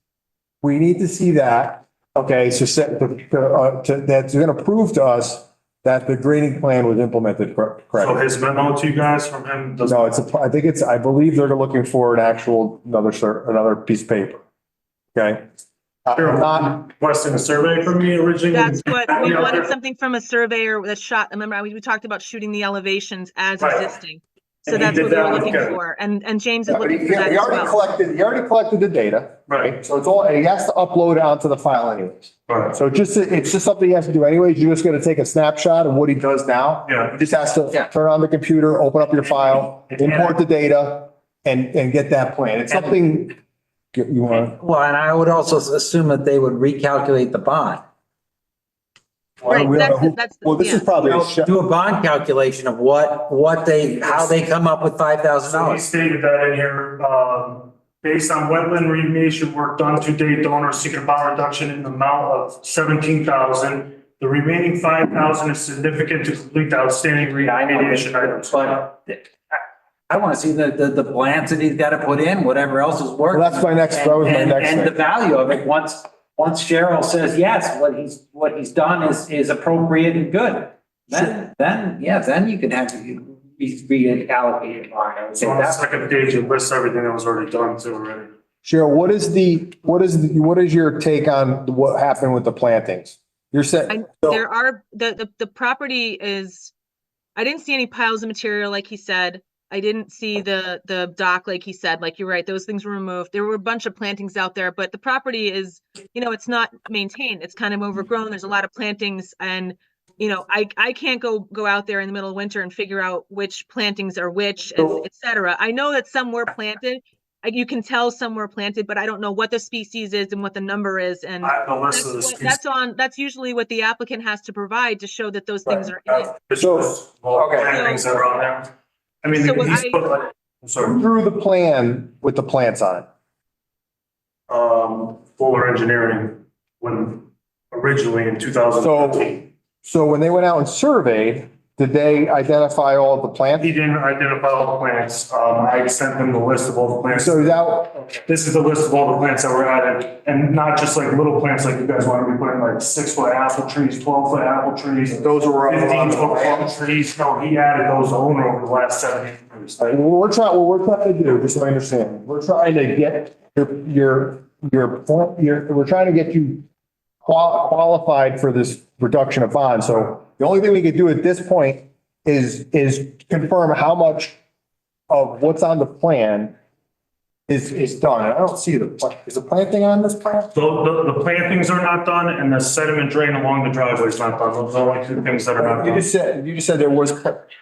we need to see that, okay, so that's gonna prove to us that the grading plan was implemented So correctly. his memo to you guys from him does. No, I believe they're looking for an actual, another piece of paper. Okay? Sure. Not, Requesting a survey from me originally. That's what, we Yeah, wanted there- something from a surveyor that shot, remember, we talked about shooting the elevations as Right. existing. So And he that's did what we were that with looking Kevin. for, and James is but looking for that as well. he already collected the data. Right. So it's all, and he has to upload it onto the file anyways. Right. So it's just something he has to do anyways. You're just gonna take a snapshot of what he does now. Yeah. He just has to Yeah. turn on the computer, open up your file, import the data, and get that plan. It's something you want. Well, and I would also assume that they would recalculate the bond. Right, that's, Well, this is yeah. probably. Do a bond calculation of how they come up with $5,000. So he stated that in here, based on wetland remediation work done to date, the owner is seeking a bond reduction in the amount of 17,000. The remaining 5,000 is significant to complete the outstanding remediation items. But I want to see the plans that he's got to put in, whatever else is working. Well, that's my next- that was my And- next And the thing. value of it, once Cheryl says, yes, what he's done is appropriate and good. Then you can have, reallocate. So on the second page, it lists everything that was already done too already. Cheryl, what is your take on what happened with the plantings? You're saying. There are, the property is, I didn't see any piles of material like he said. I didn't see the dock like he said, like you're right, those things were removed. There were a bunch of plantings out there, but the property is, it's not maintained. It's kind of overgrown. There's a lot of plantings and, I can't go out there in the middle of winter and figure out which plantings are which, et cetera. I know that some were planted. You can tell some were planted, but I don't know what the species is and what the number is. And I have a list of the species. that's usually what the applicant has to provide to show that those things are in. Plantings that are on there. I mean, So what he's I- put like, I'm sorry, Who drew the plan with the plants on it? Fuller Engineering when originally in 2015. So when they went out and surveyed, did they identify all the plants? He didn't identify all the plants. I sent him the list of all the plants. So that, This is the list of all the plants that were added, and not just like little plants like you guys want to be putting like 6-foot apple trees, 12-foot apple trees. Those were. 15-foot plum trees. No, he added those owner over the last 7 years. What we're trying to do, just so I understand, we're trying to get we're trying to get you qualified for this reduction of bond. So the only thing we could do at this point is confirm how much of what's on the plan is done. I don't see is the planting on this plan? So the plantings are not done and the sediment drain along the driveway is not done. Those are the only two things that are not done. You just said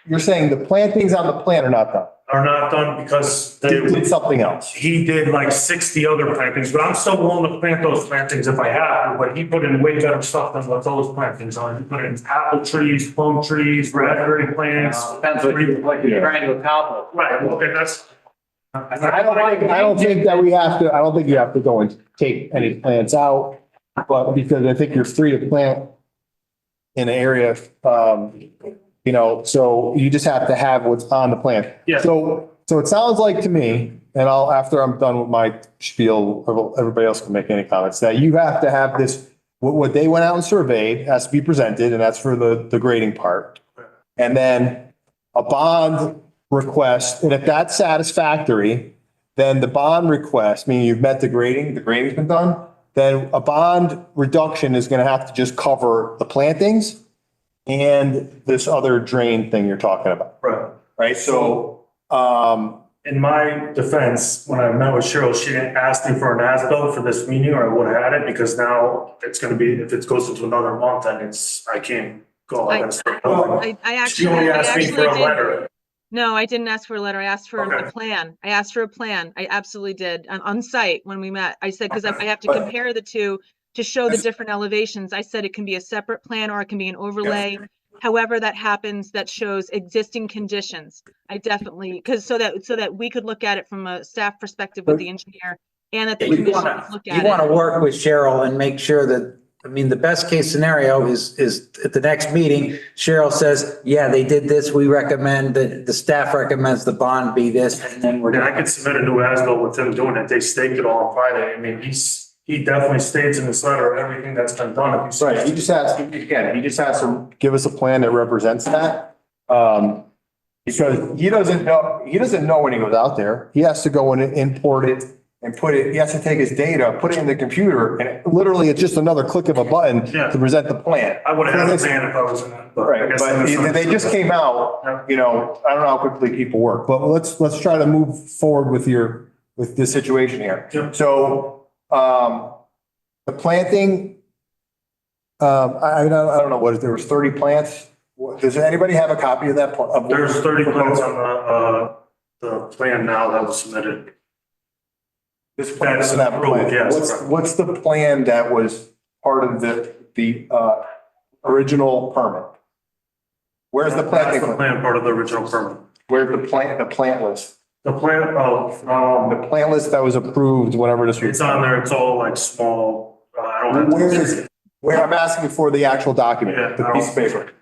you're saying the plantings on the plan are not done. Are not done because they Did something else. he did like 60 other plantings, but I'm still willing to plant those plantings if I have to, but he put in way better stuff than what those plantings are. He put in apple trees, plum trees, raspberry plants. Depends what you're trying to accomplish. Right, okay, that's. I don't think that I don't think you have to go and take any plants out, but because I think you're free to plant in an area, so you just have to have what's on the plan. Yeah. So it sounds like to me, and after I'm done with my spiel, everybody else can make any comments, that you have to have this, what they went out and surveyed has to be presented, and that's for the grading part. And then a bond request, and if that's satisfactory, then the bond request, meaning you've met the grading's been done, then a bond reduction is gonna have to just cover the plantings and this other drain thing you're talking about, Right. right? So, In my defense, when I met with Cheryl, she didn't ask me for an as-built for this meeting or I would have had it because now it's gonna be, if it goes into another month, then I can't go. I gotta start building. She only asked me for a letter. No, I didn't ask for a letter. I asked for Okay. a plan. I asked for a plan. I absolutely did. On site when we met, I said, because I have to compare the two to show the different elevations. I said it can be a separate plan or it can be an overlay. However that happens, that shows existing conditions. I definitely, because so that we could look at it from a staff perspective with the engineer and that the You commission wanna, could look you at wanna it. work with Cheryl and make sure that, I mean, the best case scenario is at the next meeting, Cheryl says, yeah, they did this. We recommend that the staff recommends the bond be this, and then we're. Yeah, I could submit a new as-built with him doing it. They staked it all on Friday. I mean, he definitely states in this letter everything that's been done. If you right, he just has to give us a plan that represents that. Because he doesn't know when he goes out there. He has to go and import it and he has to take his data, put it in the computer, and literally it's just another click of a button Yeah. to present the plan. I would have had a plan if I was in that. But I Right, guess I but misunderstood. they just came out, I don't know how quickly people work, but let's try to move forward with this situation here. Yeah. So, the planting, I don't know, there was 30 plants? Does anybody have a copy of that? There's 30 plants on the plan now that was submitted. This plan That's doesn't have a plan. approved, yes. What's the plan that was part of the original permit? Where's the That's planting? the plan part of the original permit. Where's the plant list? The plan, The plant list that was approved, whatever this was. it's on there. It's all like small. I don't have. Where is it? Where I'm asking for the actual document, Yeah, the piece of paper.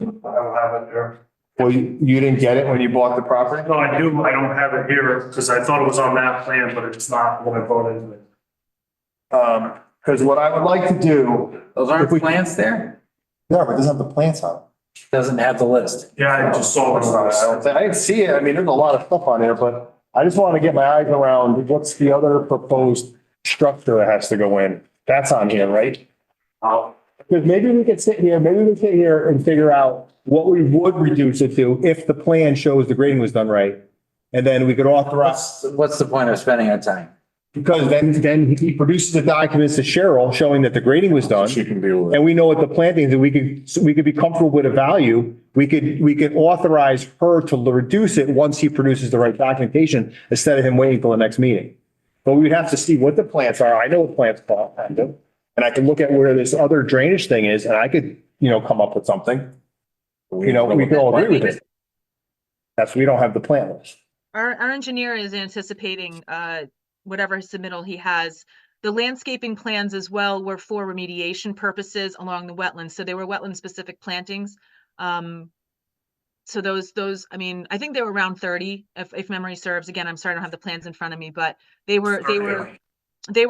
I don't have it there. Well, you didn't get it when you bought the property? No, I do. I don't have it here because I thought it was on that plan, but it's not when I brought it in. Because what I would like to do. Those aren't plants there? No, but it doesn't have the plants on it. Doesn't have the list. Yeah, I just saw it. I didn't see it. I mean, there's a lot of stuff on there, but I just want to get my eyes around what's the other proposed structure that has to go in. That's on here, right? Because maybe we could sit here and figure out what we would reduce it to if the plan shows the grading was done right. And then we could authorize, What's the point of spending our time? because then he produces the documents to Cheryl showing that the grading was done. She can deal with it. And we know what the plantings, and we could be comfortable with a value. We could authorize her to reduce it once he produces the right documentation instead of him waiting till the next meeting. But we'd have to see what the plants are. I know what plants are, and I can look at where this other drainage thing is, and I could, come up with something. We can all agree with it. We don't have the plant list. Our engineer is anticipating whatever submittal he has. The landscaping plans as well were for remediation purposes along the wetlands. So they were wetland specific plantings. So those, I mean, I think they were around 30, if memory serves. Again, I'm sorry, I don't have the plans in front of me, but they were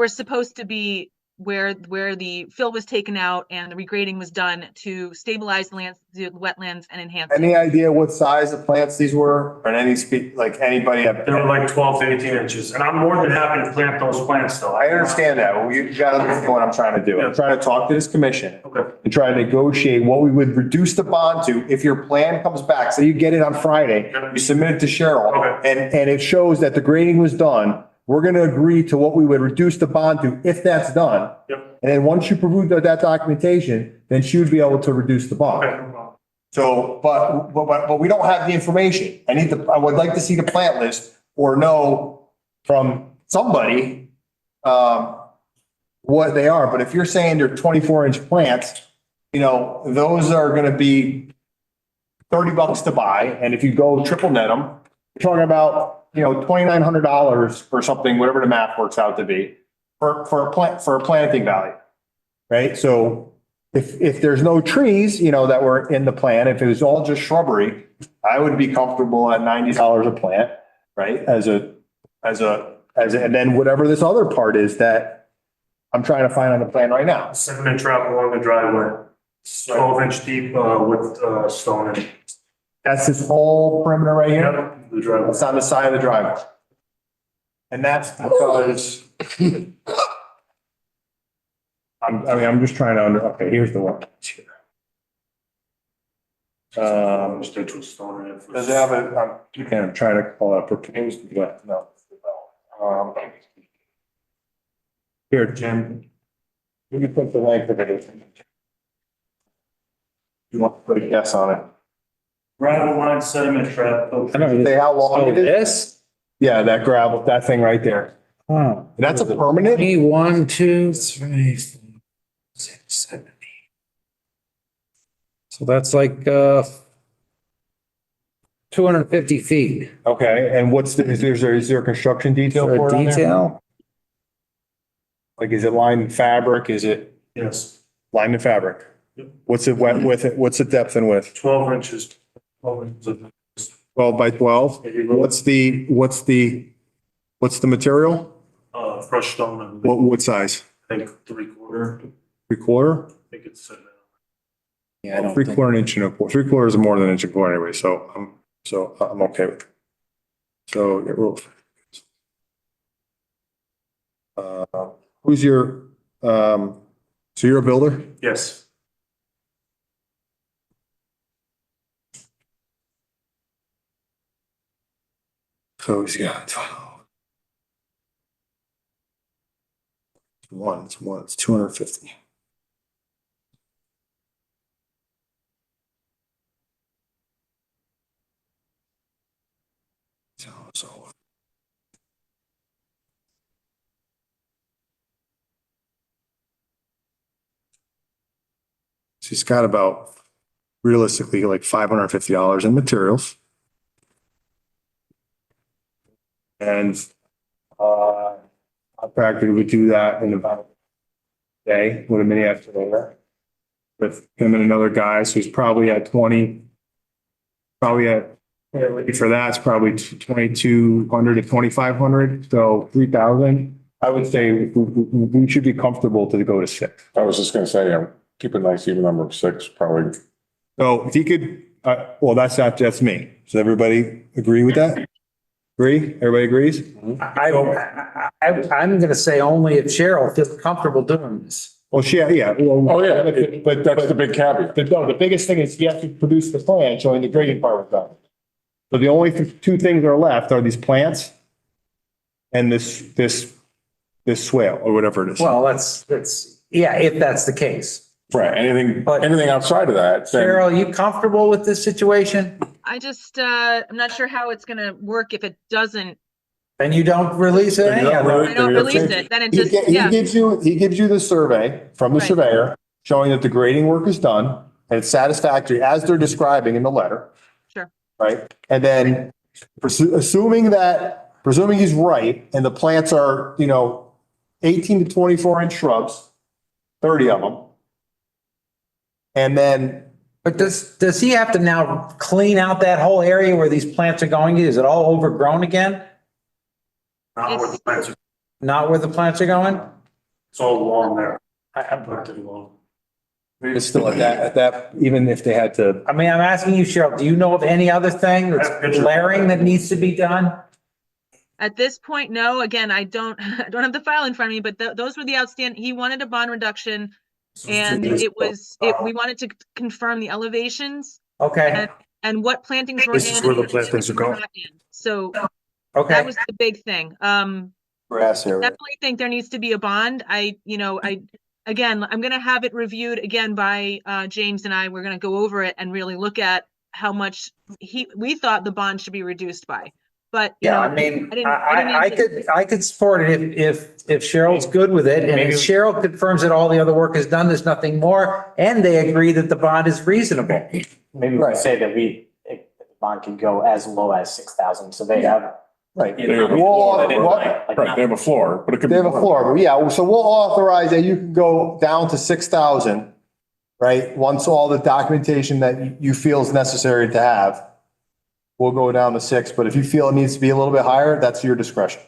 supposed to be where the fill was taken out and the regrading was done to stabilize the wetlands and enhance it. Any idea what size of plants these were? Or any like anybody have? They were like 12 to 18 inches, and I'm more than happy to plant those plants though. I understand that. Well, you gotta understand what I'm trying to do. I'm trying to talk to this commission Okay. and try to negotiate what we would reduce the bond to if your plan comes back. So you get it on Friday, you submit it to Cheryl. Okay. And it shows that the grading was done. We're gonna agree to what we would reduce the bond to if that's done. Yep. And then once you prove that documentation, then she would be able to reduce the bond. Okay, no problem. So, but we don't have the information. I would like to see the plant list or know from somebody, what they are. But if you're saying they're 24-inch plants, you know, those are gonna be $30 to buy. And if you go triple net them, you're talking about, you know, $2,900 or something, whatever the math works out to be for a planting value. Right? So if there's no trees, you know, that were in the plan, if it was all just shrubbery, I would be comfortable at $90 a plant, right? And then whatever this other part is that I'm trying to find on the plan right now. 7-inch trap along the driveway, 12-inch deep, with, stone in it. That's this whole perimeter right here. Yep, the driveway. It's on the side of the driveway. And that's because I'm just trying to okay, here's the one. Stitch with stone in it. Does it have a, you can try to call it proposed, but no. Here, Jim. You can put the length of it. You want to put a guess on it? Gravel line sediment trap. Say how long it is? This? Yeah, that gravel, that thing right there. Oh. That's a permanent? 1, 2, 3, 4, 6, 7, 8. So that's like 250 feet. Okay, and what's the, is there a construction detail For for it a on there? detail? Like, is it lined in fabric? Is it Yes, lined in fabric? Yep. What's it wet with it? What's the depth and width? 12 inches. 12 inches of 12 by 12? What's the material? crushed stone and What size? I think 3/4. 3/4? I think it's set now. Yeah, I don't 3/4 inch and a quarter. 3/4 is more than an inch and a quarter anyway, so I'm okay with it. So it will. Who's your, so you're a builder? Yes, So he's got 12. It's 250. So. So he's got about realistically like $550 in materials. And contractor would do that in about a day with a mini excavator with him and another guy. So he's probably at 20, probably at, for that, it's probably 2,200 to 2,500. So 3,000. I would say we should be comfortable to go to 6. I was just gonna say, keep a nice even number of 6, probably. So if he could, well, that's me. Does everybody agree with that? Agree? Everybody agrees? I'm gonna say only if Cheryl feels comfortable doing this. Well, yeah. Well, Oh, yeah, but that's the big caveat. the biggest thing is you have to produce the plan showing the grading part was done. So the only two things that are left are these plants and this swale or whatever it is. Well, that's, yeah, if that's the case. Right, anything outside of that, then Cheryl, you comfortable with this situation? I just, I'm not sure how it's gonna work if it doesn't, Then you don't release it Then you don't anyhow. really- I don't release it, then it just, He yeah. gives you the survey from the Right. surveyor showing that the grading work is done and it's satisfactory as they're describing in the letter. Sure. Right? And then assuming he's right and the plants are, 18 to 24 inch shrubs, 30 of them. And then, But does he have to now clean out that whole area where these plants are going? Is it all overgrown again? not where the plants are. Not where the plants are going? It's all along there. I Parked it along. It's still at that, even if they had to, mean, I'm asking you, Cheryl, do you know of any other thing that's glaring that needs to be done? At this point, no. Again, I don't have the file in front of me, but those were the outstanding. He wanted a bond reduction, and we wanted to confirm the elevations Okay, and what plantings were This in. is where the and what plantings are were going. not in. So that okay. was the big thing. grass area. Definitely think there needs to be a bond. Again, I'm gonna have it reviewed again by James and I. We're gonna go over it and really look at how much we thought the bond should be reduced by. But Yeah, I mean, I didn't could support it if Cheryl's good with it, and if Cheryl confirms that all the other work is done, there's nothing more, and they agree that the bond is reasonable. Maybe we say that if the bond can go as low as 6,000, so they have. Right. They have a Well, floor, what- right, they have a floor, but it could. They have a floor, but yeah, so we'll authorize that you can go down to 6,000, right? Once all the documentation that you feel is necessary to have, we'll go down to 6, but if you feel it needs to be a little bit higher, that's your discretion.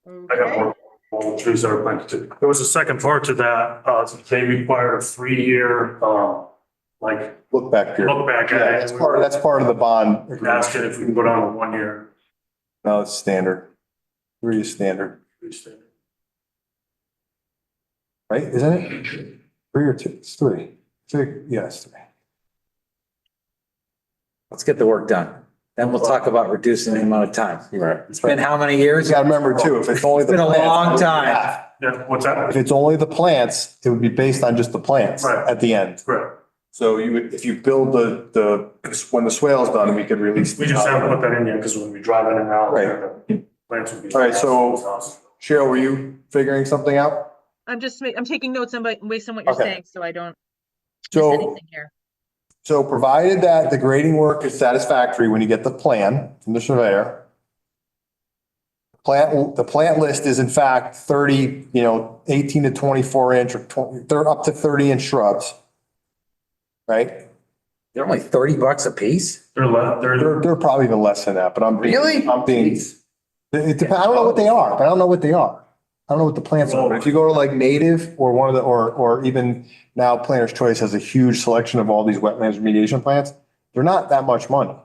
I got more, all the trees that are planted too. There was a second part to that, they require a 3-year, like, Look back here. look back Yeah, at that's it. part of the bond. Ask it if we can go down to 1 year. No, it's standard. 3 is standard, right? Isn't it? 3 or 2? It's 3. 3, yes. 3. Let's get the work done. Then we'll talk about reducing the amount of time. Right. It's been how many years? You gotta remember too, if it's only It's the been a plants, long time. Yeah, what's that? if it's only the plants, it would be based on just the plants Right. at the end. Correct. So you would, if you build when the swale's done, we could release. We just haven't put that in yet because when we drive in and out. Right. the Plants would be. All right, so- Cheryl, were you figuring something out? I'm taking notes based on what you're Okay. saying, so I don't miss So, anything here. so provided that the grading work is satisfactory when you get the plan from the surveyor, the plant list is in fact 30, 18 to 24 inch or 20, they're up to 30-inch shrubs. Right? They're only $30 a piece? They're probably even less than that, but I'm being. Really? It depends. I don't know what they are, but I don't know what they are. I don't know what the plants are, but if you go to like native or one of the, or even now Planter's Choice has a huge selection of all these wetlands remediation plants, they're not that much money.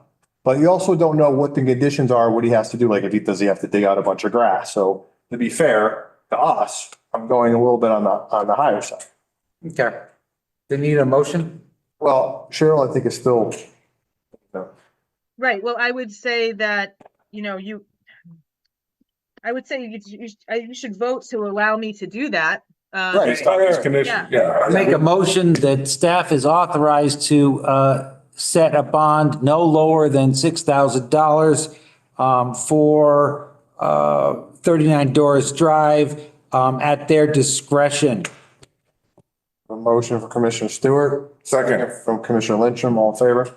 But you also don't know what the conditions are, what he has to do, like does he have to dig out a bunch of grass? So to be fair to us, I'm going a little bit on the higher side. Okay. They need a motion? Well, Cheryl, I think is still. Right, well, I would say that, I would say you should vote to allow me to do that. Right. Based on these conditions, yeah. I make a motion that staff is authorized to set a bond no lower than $6,000 for 39 Doris Drive at their discretion. A motion for Commissioner Stewart. Second. From Commissioner Lyncham, all in favor?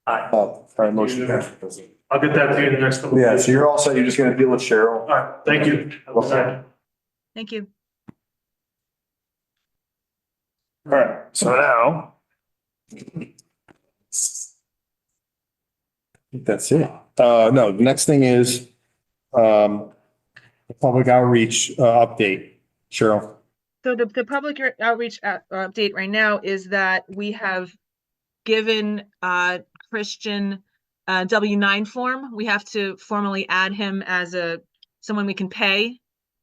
Aye. All right, motion passes. I'll get that to you in the next couple. Yeah, so you're all set, you're just gonna deal with Cheryl. All right, thank you. Have a good night. Thank you. All right, so now. I think that's it. No, the next thing is, public outreach, update. Cheryl. So the public outreach update right now is that we have given Christian W-9 form. We have to formally add him as someone we can pay.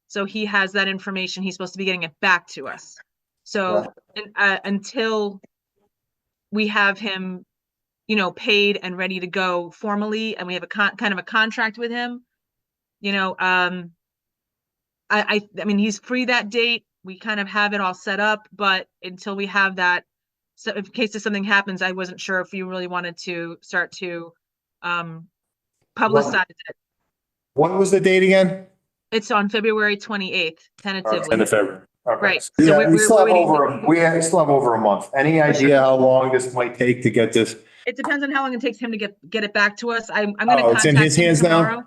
So he has that information. He's supposed to be getting it back to us. So until we have him, paid and ready to go formally, and we have a kind of a contract with him, I mean, he's free that date. We kind of have it all set up, but until we have that, so in case if something happens, I wasn't sure if you really wanted to start to publicize it. What was the date again? It's on February 28th, tentatively. End of February. Okay. Right. So Yeah, we're we still have waiting. we still have over a month. Any idea how long this might take to get this? It depends on how long it takes him to get it back to us. I'm going to Oh, it's in contact his him hands now? tomorrow.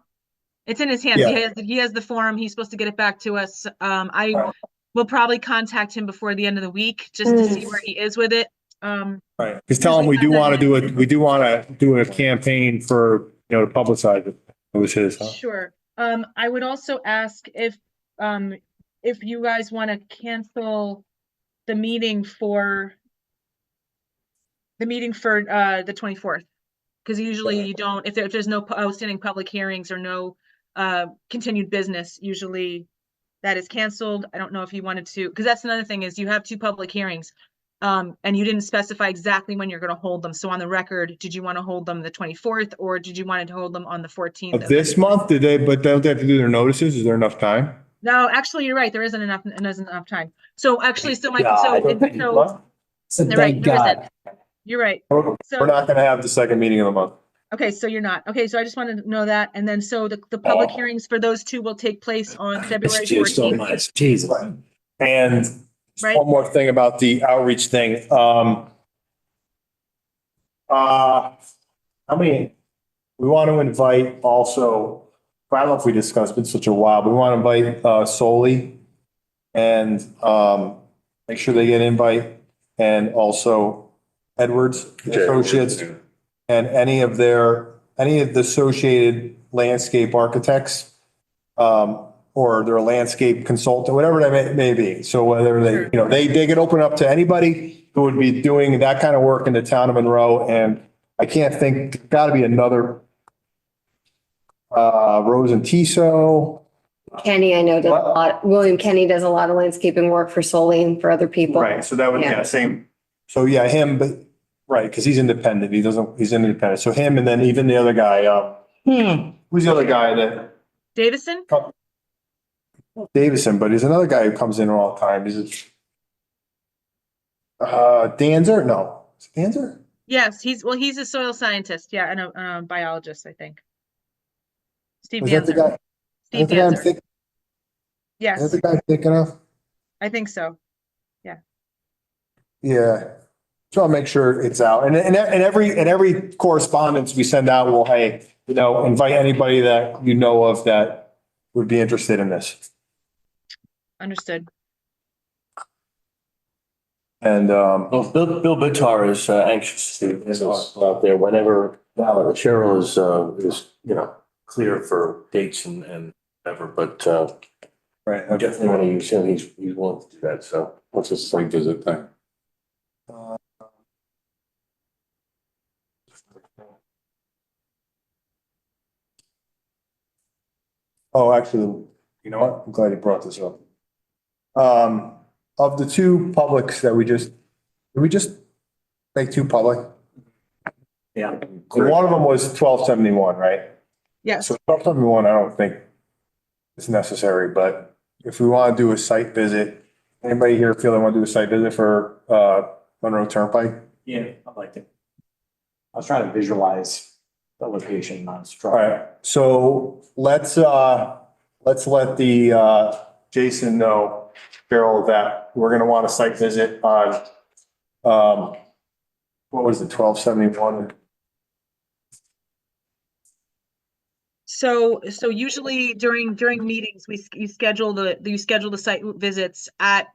It's in his hands. Yeah. He has the form. He's supposed to get it back to us. I will probably contact him before the end of the week just to see where he is with it. Right, because tell him we do want to do it, we do want to do a campaign for, to publicize it. It was his, huh? Sure. I would also ask if if you guys want to cancel the meeting for the 24th. Because usually you don't, if there's no outstanding public hearings or no continued business, usually that is canceled. I don't know if you wanted to, because that's another thing is you have 2 public hearings. And you didn't specify exactly when you're going to hold them. So on the record, did you want to hold them the 24th or did you want to hold them on the 14th? Of this month, did they, but don't they have to do their notices? Is there enough time? No, actually, you're right. There isn't enough time. So actually, so Mike, God. So you're right, thank there God. isn't. You're right. We're So, not gonna have the second meeting of the month. okay, so you're not. Okay, so I just wanted to know that. And then so the public hearings for those 2 will take place on February Missed you so 14th. much. Jesus. And Right. one more thing about the outreach thing. We want to invite also, I don't know if we discussed, it's been such a while, but we want to invite Solely and make sure they get an invite, and also Edwards Associates and any of the associated landscape architects, or their landscape consultant, whatever that may be. So whether they, they can open up to anybody who would be doing that kind of work in the town of Monroe. And I can't think, there's got to be another, Rose and Tiso. Kenny, I know, does a lot, William Kenny does a lot of landscaping work for Solely and for other people. Right, so that would, same. So yeah, him, but, right, because he's independent. He's independent. So him, and then even the other guy, who's the other guy that? Davison? Davison, but there's another guy who comes in all the time. Is it Danzer? No, is it Danzer? Yes, he's a soil scientist. Yeah, and a biologist, I think. Steve Was that the Danzer. guy? Steve Is that the guy I'm Danzer. thinking- Yes, Is that the guy I'm thinking of? I think so. Yeah. So I'll make sure it's out. And every correspondence we send out will, hey, invite anybody that you know of that would be interested in this. Understood. And, Well, Bill Bitar is anxious to get us out there whenever Cheryl is, clear for dates and whatever, but right. I definitely want to use him. He's willing to do that, so. What's this site visit thing? Oh, actually, you know what? I'm glad you brought this up. Of the 2 publics that did we just make 2 public? Yeah. And one of them was 1271, right? Yes. So 1271, I don't think it's necessary, but if we want to do a site visit, anybody here feel they want to do a site visit for Monroe Turnpike? Yeah, I'd like to. I was trying to visualize the location on All structure. right, so let's let the Jason know, Carol, that we're gonna want a site visit on what was it, 1271? So usually during meetings, you schedule the site visits at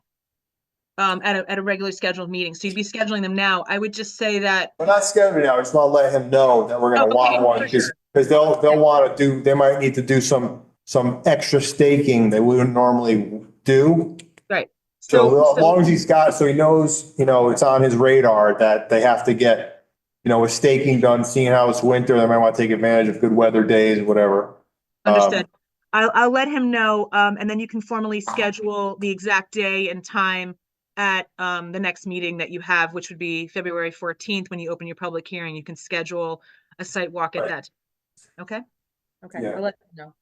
a regular scheduled meeting. So you'd be scheduling them now. I would just say that. We're not scheduling now, I just want to let him know that we're gonna want one, because they'll want to do, they might need to do some extra staking they wouldn't normally do. Right. So as long as he's got, so he knows, it's on his radar that they have to get, a staking done, seeing how it's winter, they might want to take advantage of good weather days, whatever. Understood. I'll let him know, and then you can formally schedule the exact day and time at the next meeting that you have, which would be February 14th. When you open your public hearing, you can schedule a site walk at that. Okay? Okay, Yeah. I'll let him know.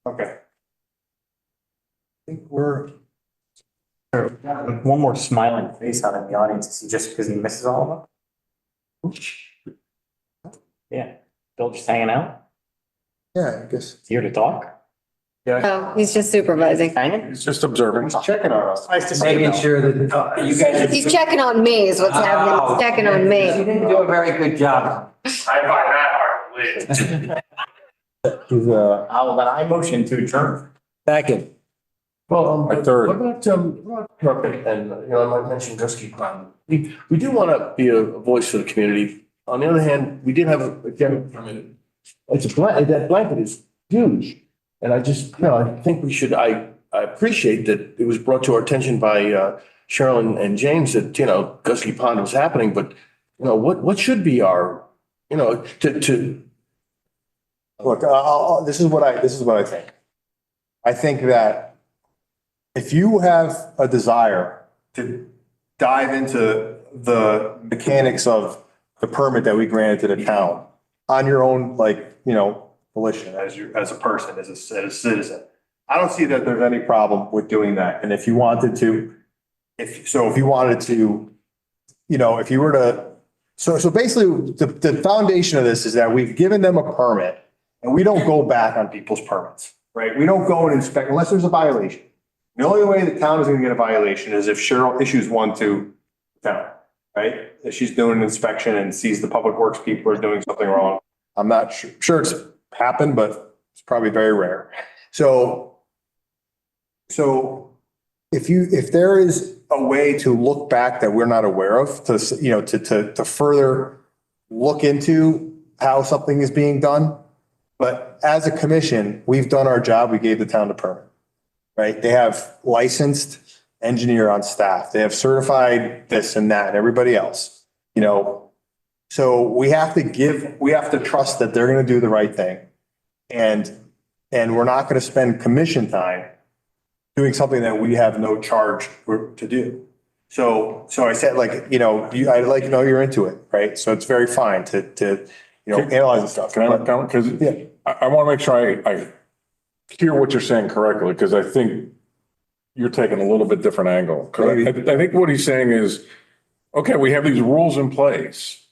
Okay. I think we're. One more smiling face out in the audience. Is he just because he misses all of them? Yeah, Bill just hanging out, Yeah, I guess. here to talk. Oh, he's just supervising. Hanging? It's just observing. He's checking on us. Nice to see Making you. sure that you guys. He's checking on me is what's happening. He's checking on You me. didn't do a very good job. I find that hard to believe. He's Then I motion to adjourn. Second. Well, My third. what about Carpet and, I might mention Gusky Pond. We do want to be a voice for the community. On the other hand, we did have a demo permit. That blanket is huge. And I just, I think we should, I I appreciate that it was brought to our attention by Cheryl and James that, Gusky Pond was happening, but, what should be our, to. Look, this is what I think. I think that if you have a desire to dive into the mechanics of the permit that we granted to the town on your own, volition as a person, as a citizen, I don't see that there's any problem with doing that. And if you wanted to, if you wanted to, if you were to, so basically the foundation of this is that we've given them a permit and we don't go back on people's permits, right? We don't go and inspect unless there's a violation. The only way the town is going to get a violation is if Cheryl issues one to the town, right? If she's doing an inspection and sees the public works people are doing something wrong. I'm not sure it's happened, but it's probably very rare. So if there is a way to look back that we're not aware of, to further look into how something is being done. But as a commission, we've done our job. We gave the town the permit, right? They have licensed engineer on staff. They have certified this and that and everybody else, So we have to trust that they're going to do the right thing. And we're not going to spend commission time doing something that we have no charge to do. So I said, I'd like to know you're into it, right? So it's very fine to analyze the stuff. Can I make a comment? Because I want to make sure I hear what you're saying correctly, because I think you're taking a little bit different angle. 'Cause I think what he's saying is, okay, we have these rules in place.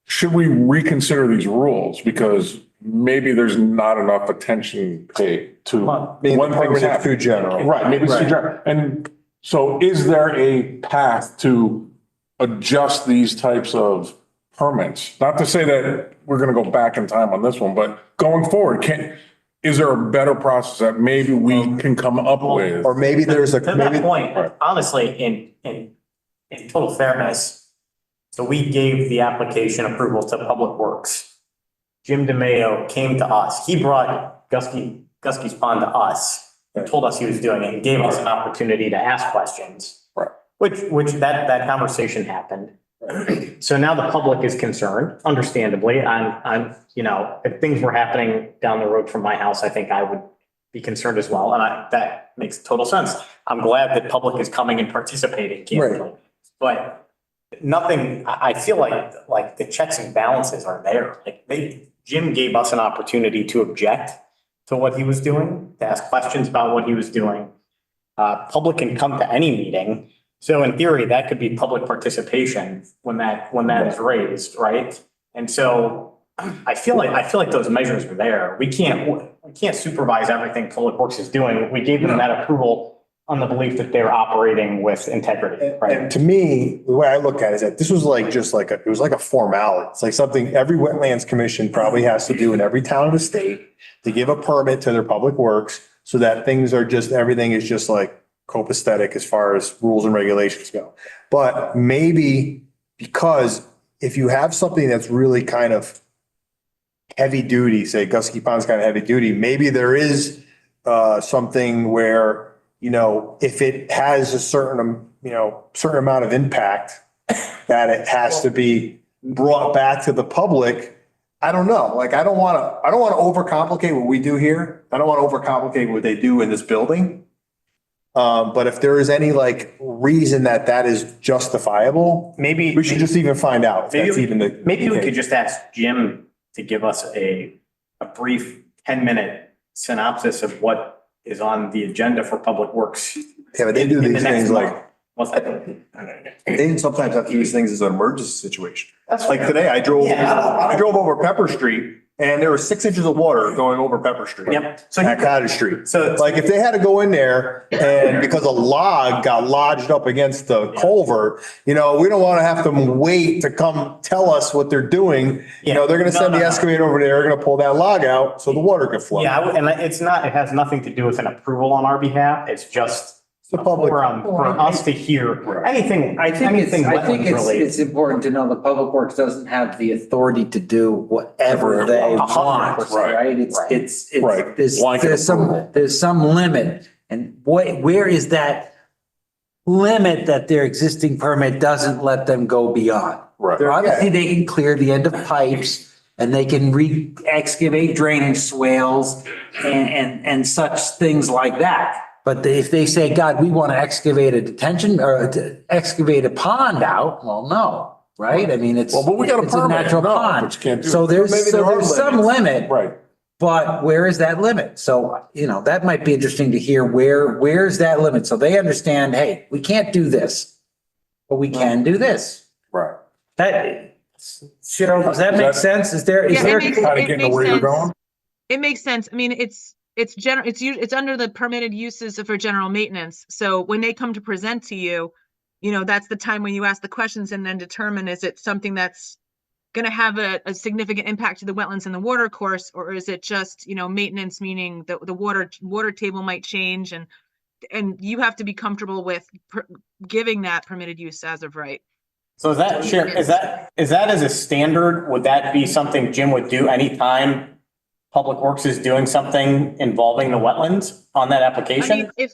Should we reconsider these rules? Because maybe there's not enough attention paid to one thing is too general. Right, maybe it's too general. And so is there a path to adjust these types of permits? Not to say that we're going to go back in time on this one, but going forward, is there a better process that maybe we can come up with? Or maybe there's To that point, honestly, in total fairness, so we gave the application approval to Public Works. Jim DeMayo came to us. He brought Gusky's Pond to us and told us he was doing it and gave us an opportunity to ask questions. Right. Which that conversation happened. So now the public is concerned, understandably. I'm, if things were happening down the road from my house, I think I would be concerned as well. And that makes total sense. I'm glad that public is coming and participating, candidly. But nothing, I feel like the checks and balances are there. Jim gave us an opportunity to object to what he was doing, to ask questions about what he was doing. Public can come to any meeting. So in theory, that could be public participation when that is raised, right? And so I feel like those measures are there. We can't supervise everything Public Works is doing. We gave them that approval on the belief that they're operating with integrity, right? And to me, the way I look at it is that this was it was like a formality. It's like something every wetlands commission probably has to do in every town in the state to give a permit to their public works so that everything is just like copacetic as far as rules and regulations go. But maybe because if you have something that's really kind of heavy duty, say Gusky Pond's kind of heavy duty, maybe there is something where, if it has a certain amount of impact that it has to be brought back to the public. I don't know. I don't want to overcomplicate what we do here. I don't want to overcomplicate what they do in this building. But if there is any reason that is justifiable, maybe we should just even find out. Maybe we could just ask Jim to give us a brief 10-minute synopsis of what is on the agenda for Public Works. Yeah, but they do these things they sometimes have to use things as an emergency situation. Today, I drove over Pepper Street and there was 6 inches of water going over Pepper Street. Yep. At Cottage Street. So if they had to go in there and because a log got lodged up against the culvert, we don't want to have them wait to come tell us what they're doing. They're going to send the excavator over there, they're going to pull that log out so the water can flow. Yeah, and it has nothing to do with an approval on our behalf. It's just the public for us to hear anything. I think it's important to know the Public Works doesn't have the authority to do whatever they want, right? There's some limit. And where is that limit that their existing permit doesn't let them go beyond? Right. Obviously, they can clear the end of pipes and they can re-excavate drainage swales and such things like that. But if they say, God, we want to excavate a detention or to excavate a pond out, well, no, right? I mean, it's, Well, but we got a it's a permit. natural No, pond. but you can't do So it. there's, Maybe so there are there's some limits. limit. Right. But where is that limit? So, that might be interesting to hear where's that limit? So they understand, hey, we can't do this, but we can do this. Right. That, Cheryl, does that Is make that- sense? Is there, Yeah, Kind of it getting to makes where you're sense. going? It makes sense. I mean, it's under the permitted uses for general maintenance. So when they come to present to you, that's the time when you ask the questions and then determine, is it something that's going to have a significant impact to the wetlands and the water course, or is it just, maintenance, meaning the water table might change, and you have to be comfortable with giving that permitted use as of right. So is that as a standard, would that be something Jim would do anytime Public Works is doing something involving the wetlands on that I application? mean, if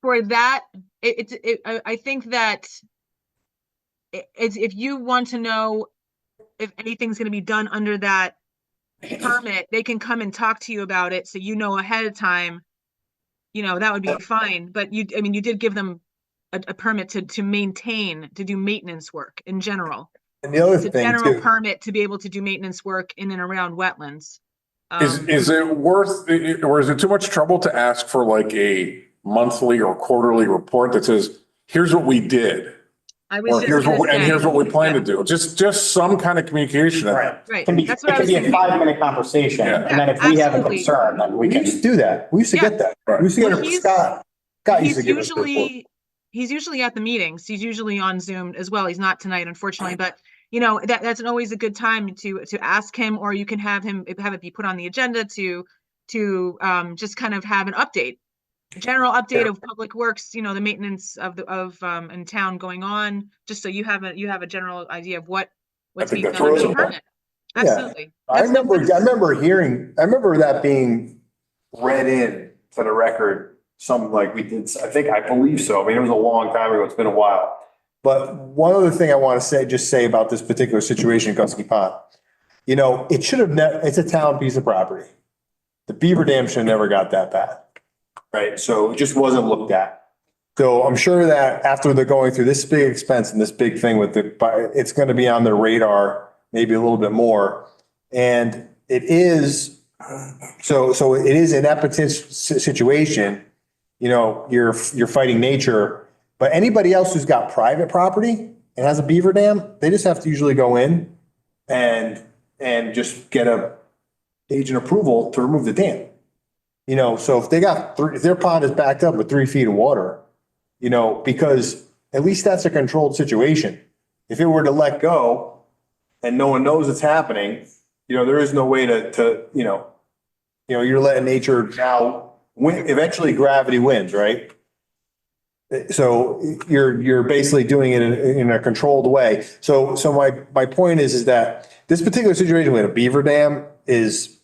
for that, I think that if you want to know if anything's going to be done under that permit, they can come and talk to you about it. So, ahead of time, that would be fine. But you did give them a permit to do maintenance work in general. And the other It's a thing general too, permit to be able to do maintenance work in and around wetlands. Is it worth, or is it too much trouble to ask for like a monthly or quarterly report that says, here's what we did? I was Or just here's gonna what, and say, here's what we plan yeah, to do. Just some kind of communication. Right. Right. Can be, That's it what I can was be a thinking. 5-minute conversation. Yeah. And then if we have a Absolutely. concern, then we we used can. to do that. We used to Yeah. get that. Right. We used to get Well, it. he's- Scott used to He's give us the report. usually at the meetings. He's usually on Zoom as well. He's not tonight, unfortunately, but that's always a good time to ask him, or you can have it be put on the agenda to just kind of have an update, a general update of Public Works, the maintenance of in town going on, just so you have a general idea of what's think being that's done under the reasonable. permit. Absolutely. I That's no- remember that being read in to the record, something like we did, I believe so. I mean, it was a long time ago. It's been a while. But one other thing I want to say about this particular situation in Gusky Pond, it should have, it's a town piece of property. The beaver dam should have never got that bad, right? So it just wasn't looked at. So I'm sure that after they're going through this big expense and this big thing with it's going to be on their radar, maybe a little bit more. And it is, so it is an epithet situation. You're fighting nature, but anybody else who's got private property and has a beaver dam, they just have to usually go in and just get a agent approval to remove the dam. So if if their pond is backed up with 3 feet of water, because at least that's a controlled situation. If it were to let go and no one knows it's happening, there is no way to you're letting nature now win. Eventually gravity wins, right? So you're basically doing it in a controlled way. So my point is that this particular situation with a beaver dam is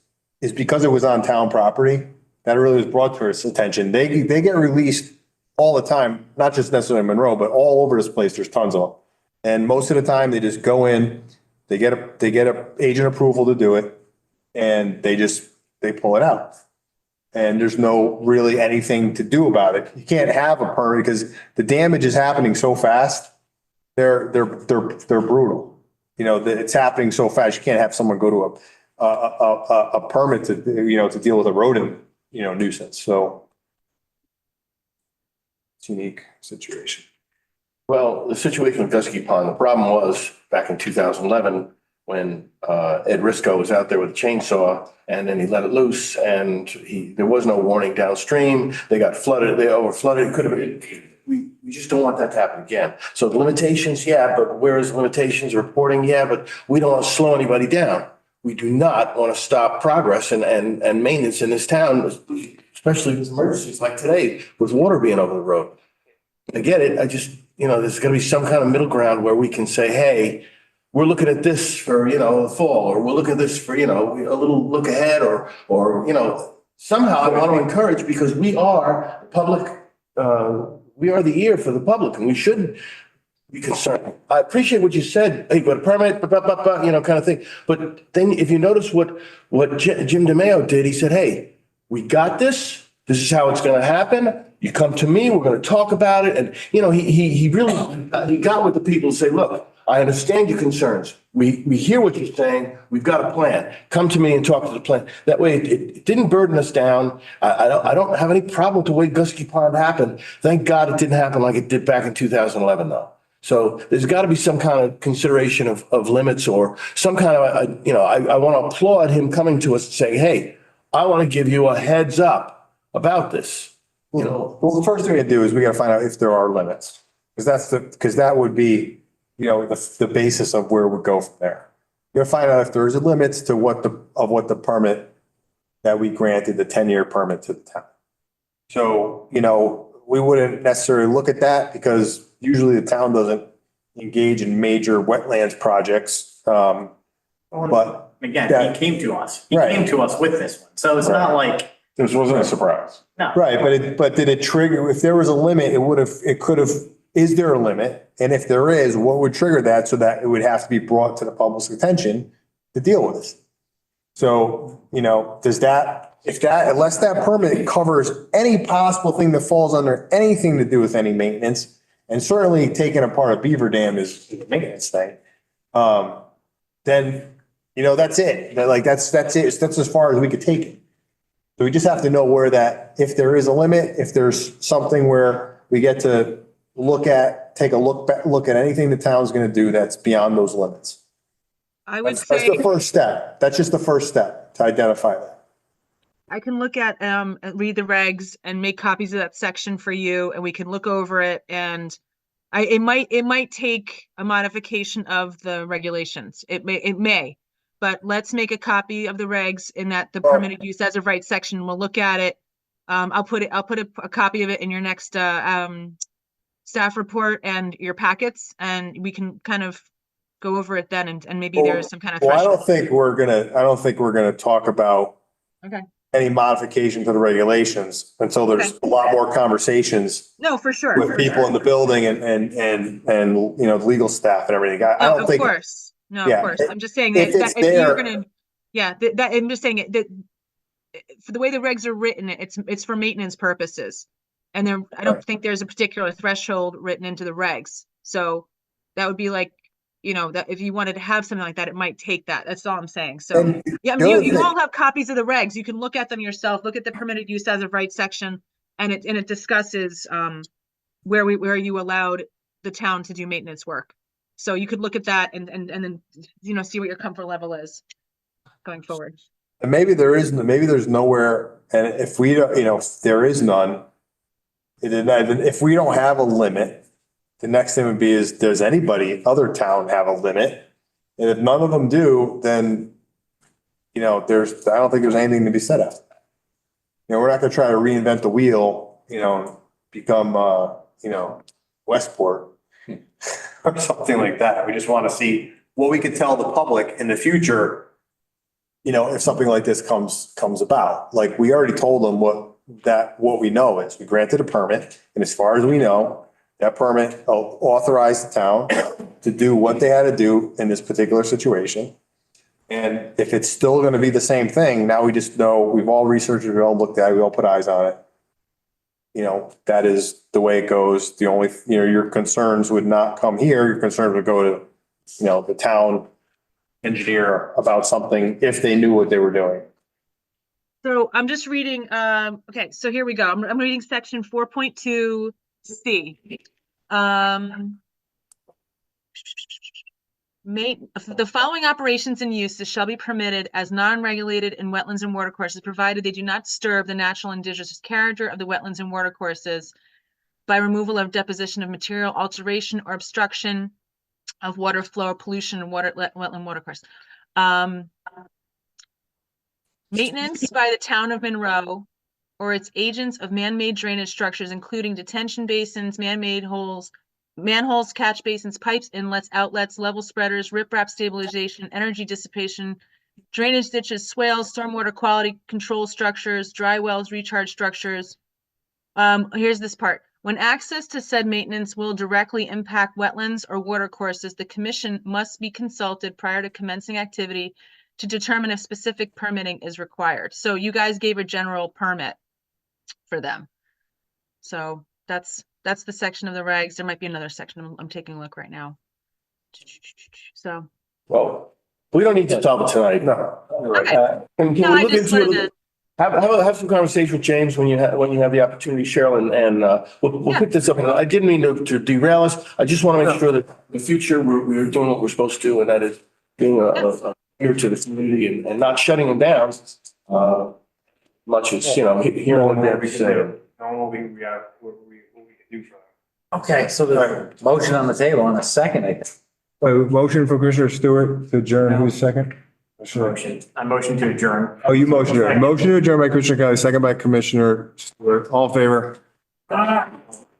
because it was on town property that really was brought to its attention. They get released all the time, not just necessarily Monroe, but all over this place. There's tons of them. And most of the time they just go in, they get a agent approval to do it, and they pull it out. And there's no really anything to do about it. You can't have a permit because the damage is happening so fast. They're brutal. It's happening so fast. You can't have someone go to a permit to deal with a rodent, nuisance. So it's a unique situation. Well, the situation with Gusky Pond, the problem was back in 2011 when Ed Risco was out there with a chainsaw and then he let it loose and there was no warning downstream. They got flooded, they overflooded. It could have been, we just don't want that to happen again. So the limitations, yeah, but whereas limitations reporting, yeah, but we don't want to slow anybody down. We do not want to stop progress and maintenance in this town, especially with emergencies like today with water being over the road. I get it. I just, there's going to be some kind of middle ground where we can say, hey, we're looking at this for, the fall, or we'll look at this for, a little look ahead or, somehow I want to encourage, because we are public, we are the ear for the public, and we should be concerned. I appreciate what you said, hey, got a permit, kind of thing. But then if you notice what Jim DeMayo did, he said, hey, we got this. This is how it's going to happen. You come to me, we're going to talk about it. And, he really, he got with the people and say, look, I understand your concerns. We hear what you're saying. We've got a plan. Come to me and talk to the plan. That way it didn't burden us down. I don't have any problem with the way Gusky Pond happened. Thank God it didn't happen like it did back in 2011 though. So there's got to be some kind of consideration of limits, or some kind of, I want to applaud him coming to us and saying, hey, I want to give you a heads up about this, Well, the first thing we do is we got to find out if there are limits, because that would be, the basis of where we go from there. You got to find out if there's limits to what the permit that we granted, the 10-year permit to the town. So, we wouldn't necessarily look at that because usually the town doesn't engage in major wetlands projects. But Again, he came to us. He Right. came to us with this one. So it's not like, This wasn't a surprise. no. Right, but did it trigger, if there was a limit, is there a limit? And if there is, what would trigger that so that it would have to be brought to the public's attention to deal with? So, unless that permit covers any possible thing that falls under anything to do with any maintenance, and certainly taking apart a beaver dam is a maintenance thing, then, that's it. That's it. That's as far as we could take it. So we just have to know if there is a limit, if there's something where we get to look at anything the town's going to do that's beyond those limits. I would That's say the first step. That's just the first step to identify that. I can look at, read the regs and make copies of that section for you, and we can look over it. And it might take a modification of the regulations. It may, but let's make a copy of the regs in that the permitted use as of right section. We'll look at it. I'll put a copy of it in your next, staff report and your packets, and we can kind of go over it then, and maybe there's some kind of Well, I threshold. don't think we're gonna talk about Okay. any modification to the regulations until there's a lot more conversations No, for sure. with people in the building and legal staff and everything. I No, don't think. Of course. No, Yeah, of course. I'm just saying if that it's if you're there- gonna, I'm just saying that for the way the regs are written, it's for maintenance purposes. And I don't think there's a particular threshold written into the regs. So that would be like, that if you wanted to have something like that, it might take that. That's all I'm saying. So And yeah, the other you thing- all have copies of the regs. You can look at them yourself, look at the permitted use as of right section, and it discusses where you allowed the town to do maintenance work. So you could look at that and then, see what your comfort level is going forward. And maybe there's nowhere, and if we don't, if there is none, if we don't have a limit, the next thing would be does other town have a limit? And if none of them do, then, I don't think there's anything to be said after that. We're not gonna try to reinvent the wheel, become, Westport or something like that. We just want to see what we could tell the public in the future, if something like this comes about. Like, we already told them what we know is we granted a permit, and as far as we know, that permit authorized the town to do what they had to do in this particular situation. And if it's still going to be the same thing, now we just know, we've all researched it, we all looked at it, we all put eyes on it. That is the way it goes. The only, your concerns would not come here. Your concerns would go to, the town engineer about something if they knew what they were doing. So I'm just reading, okay, so here we go. I'm reading section 4.2C. The following operations and uses shall be permitted as non-regulated in wetlands and watercourses, provided they do not disturb the natural and indigenous character of the wetlands and watercourses by removal or deposition of material, alteration or obstruction of water flow, pollution, and wetland watercourse. Maintenance by the town of Monroe or its agents of man-made drainage structures, including detention basins, man-made holes, manholes, catch basins, pipes, inlets, outlets, level spreaders, riprap stabilization, energy dissipation, drainage ditches, swales, stormwater quality control structures, dry wells, recharge structures. Here's this part. When access to said maintenance will directly impact wetlands or watercourses, the commission must be consulted prior to commencing activity to determine if specific permitting is required. So you guys gave a general permit for them. So that's the section of the regs. There might be another section. I'm taking a look right now. So. Well, we don't need to solve it tonight. No. Okay. And No, can we I look just into wanted it? Have some conversation with James when you have the opportunity, Cheryl, and we'll Yeah. pick this up. And I didn't mean to derail us. I just want to make sure that in the future, we're doing what we're supposed to do, and that is being a here to the community and not shutting them down. Much as, hearing what they have to say. What we can do for them. Okay, so the motion on the table in a second, I think. Motion for Commissioner Stewart to adjourn. Who's second? I motion to adjourn. Oh, you motion to adjourn by Commissioner Kelly, second by Commissioner Stewart. All in favor?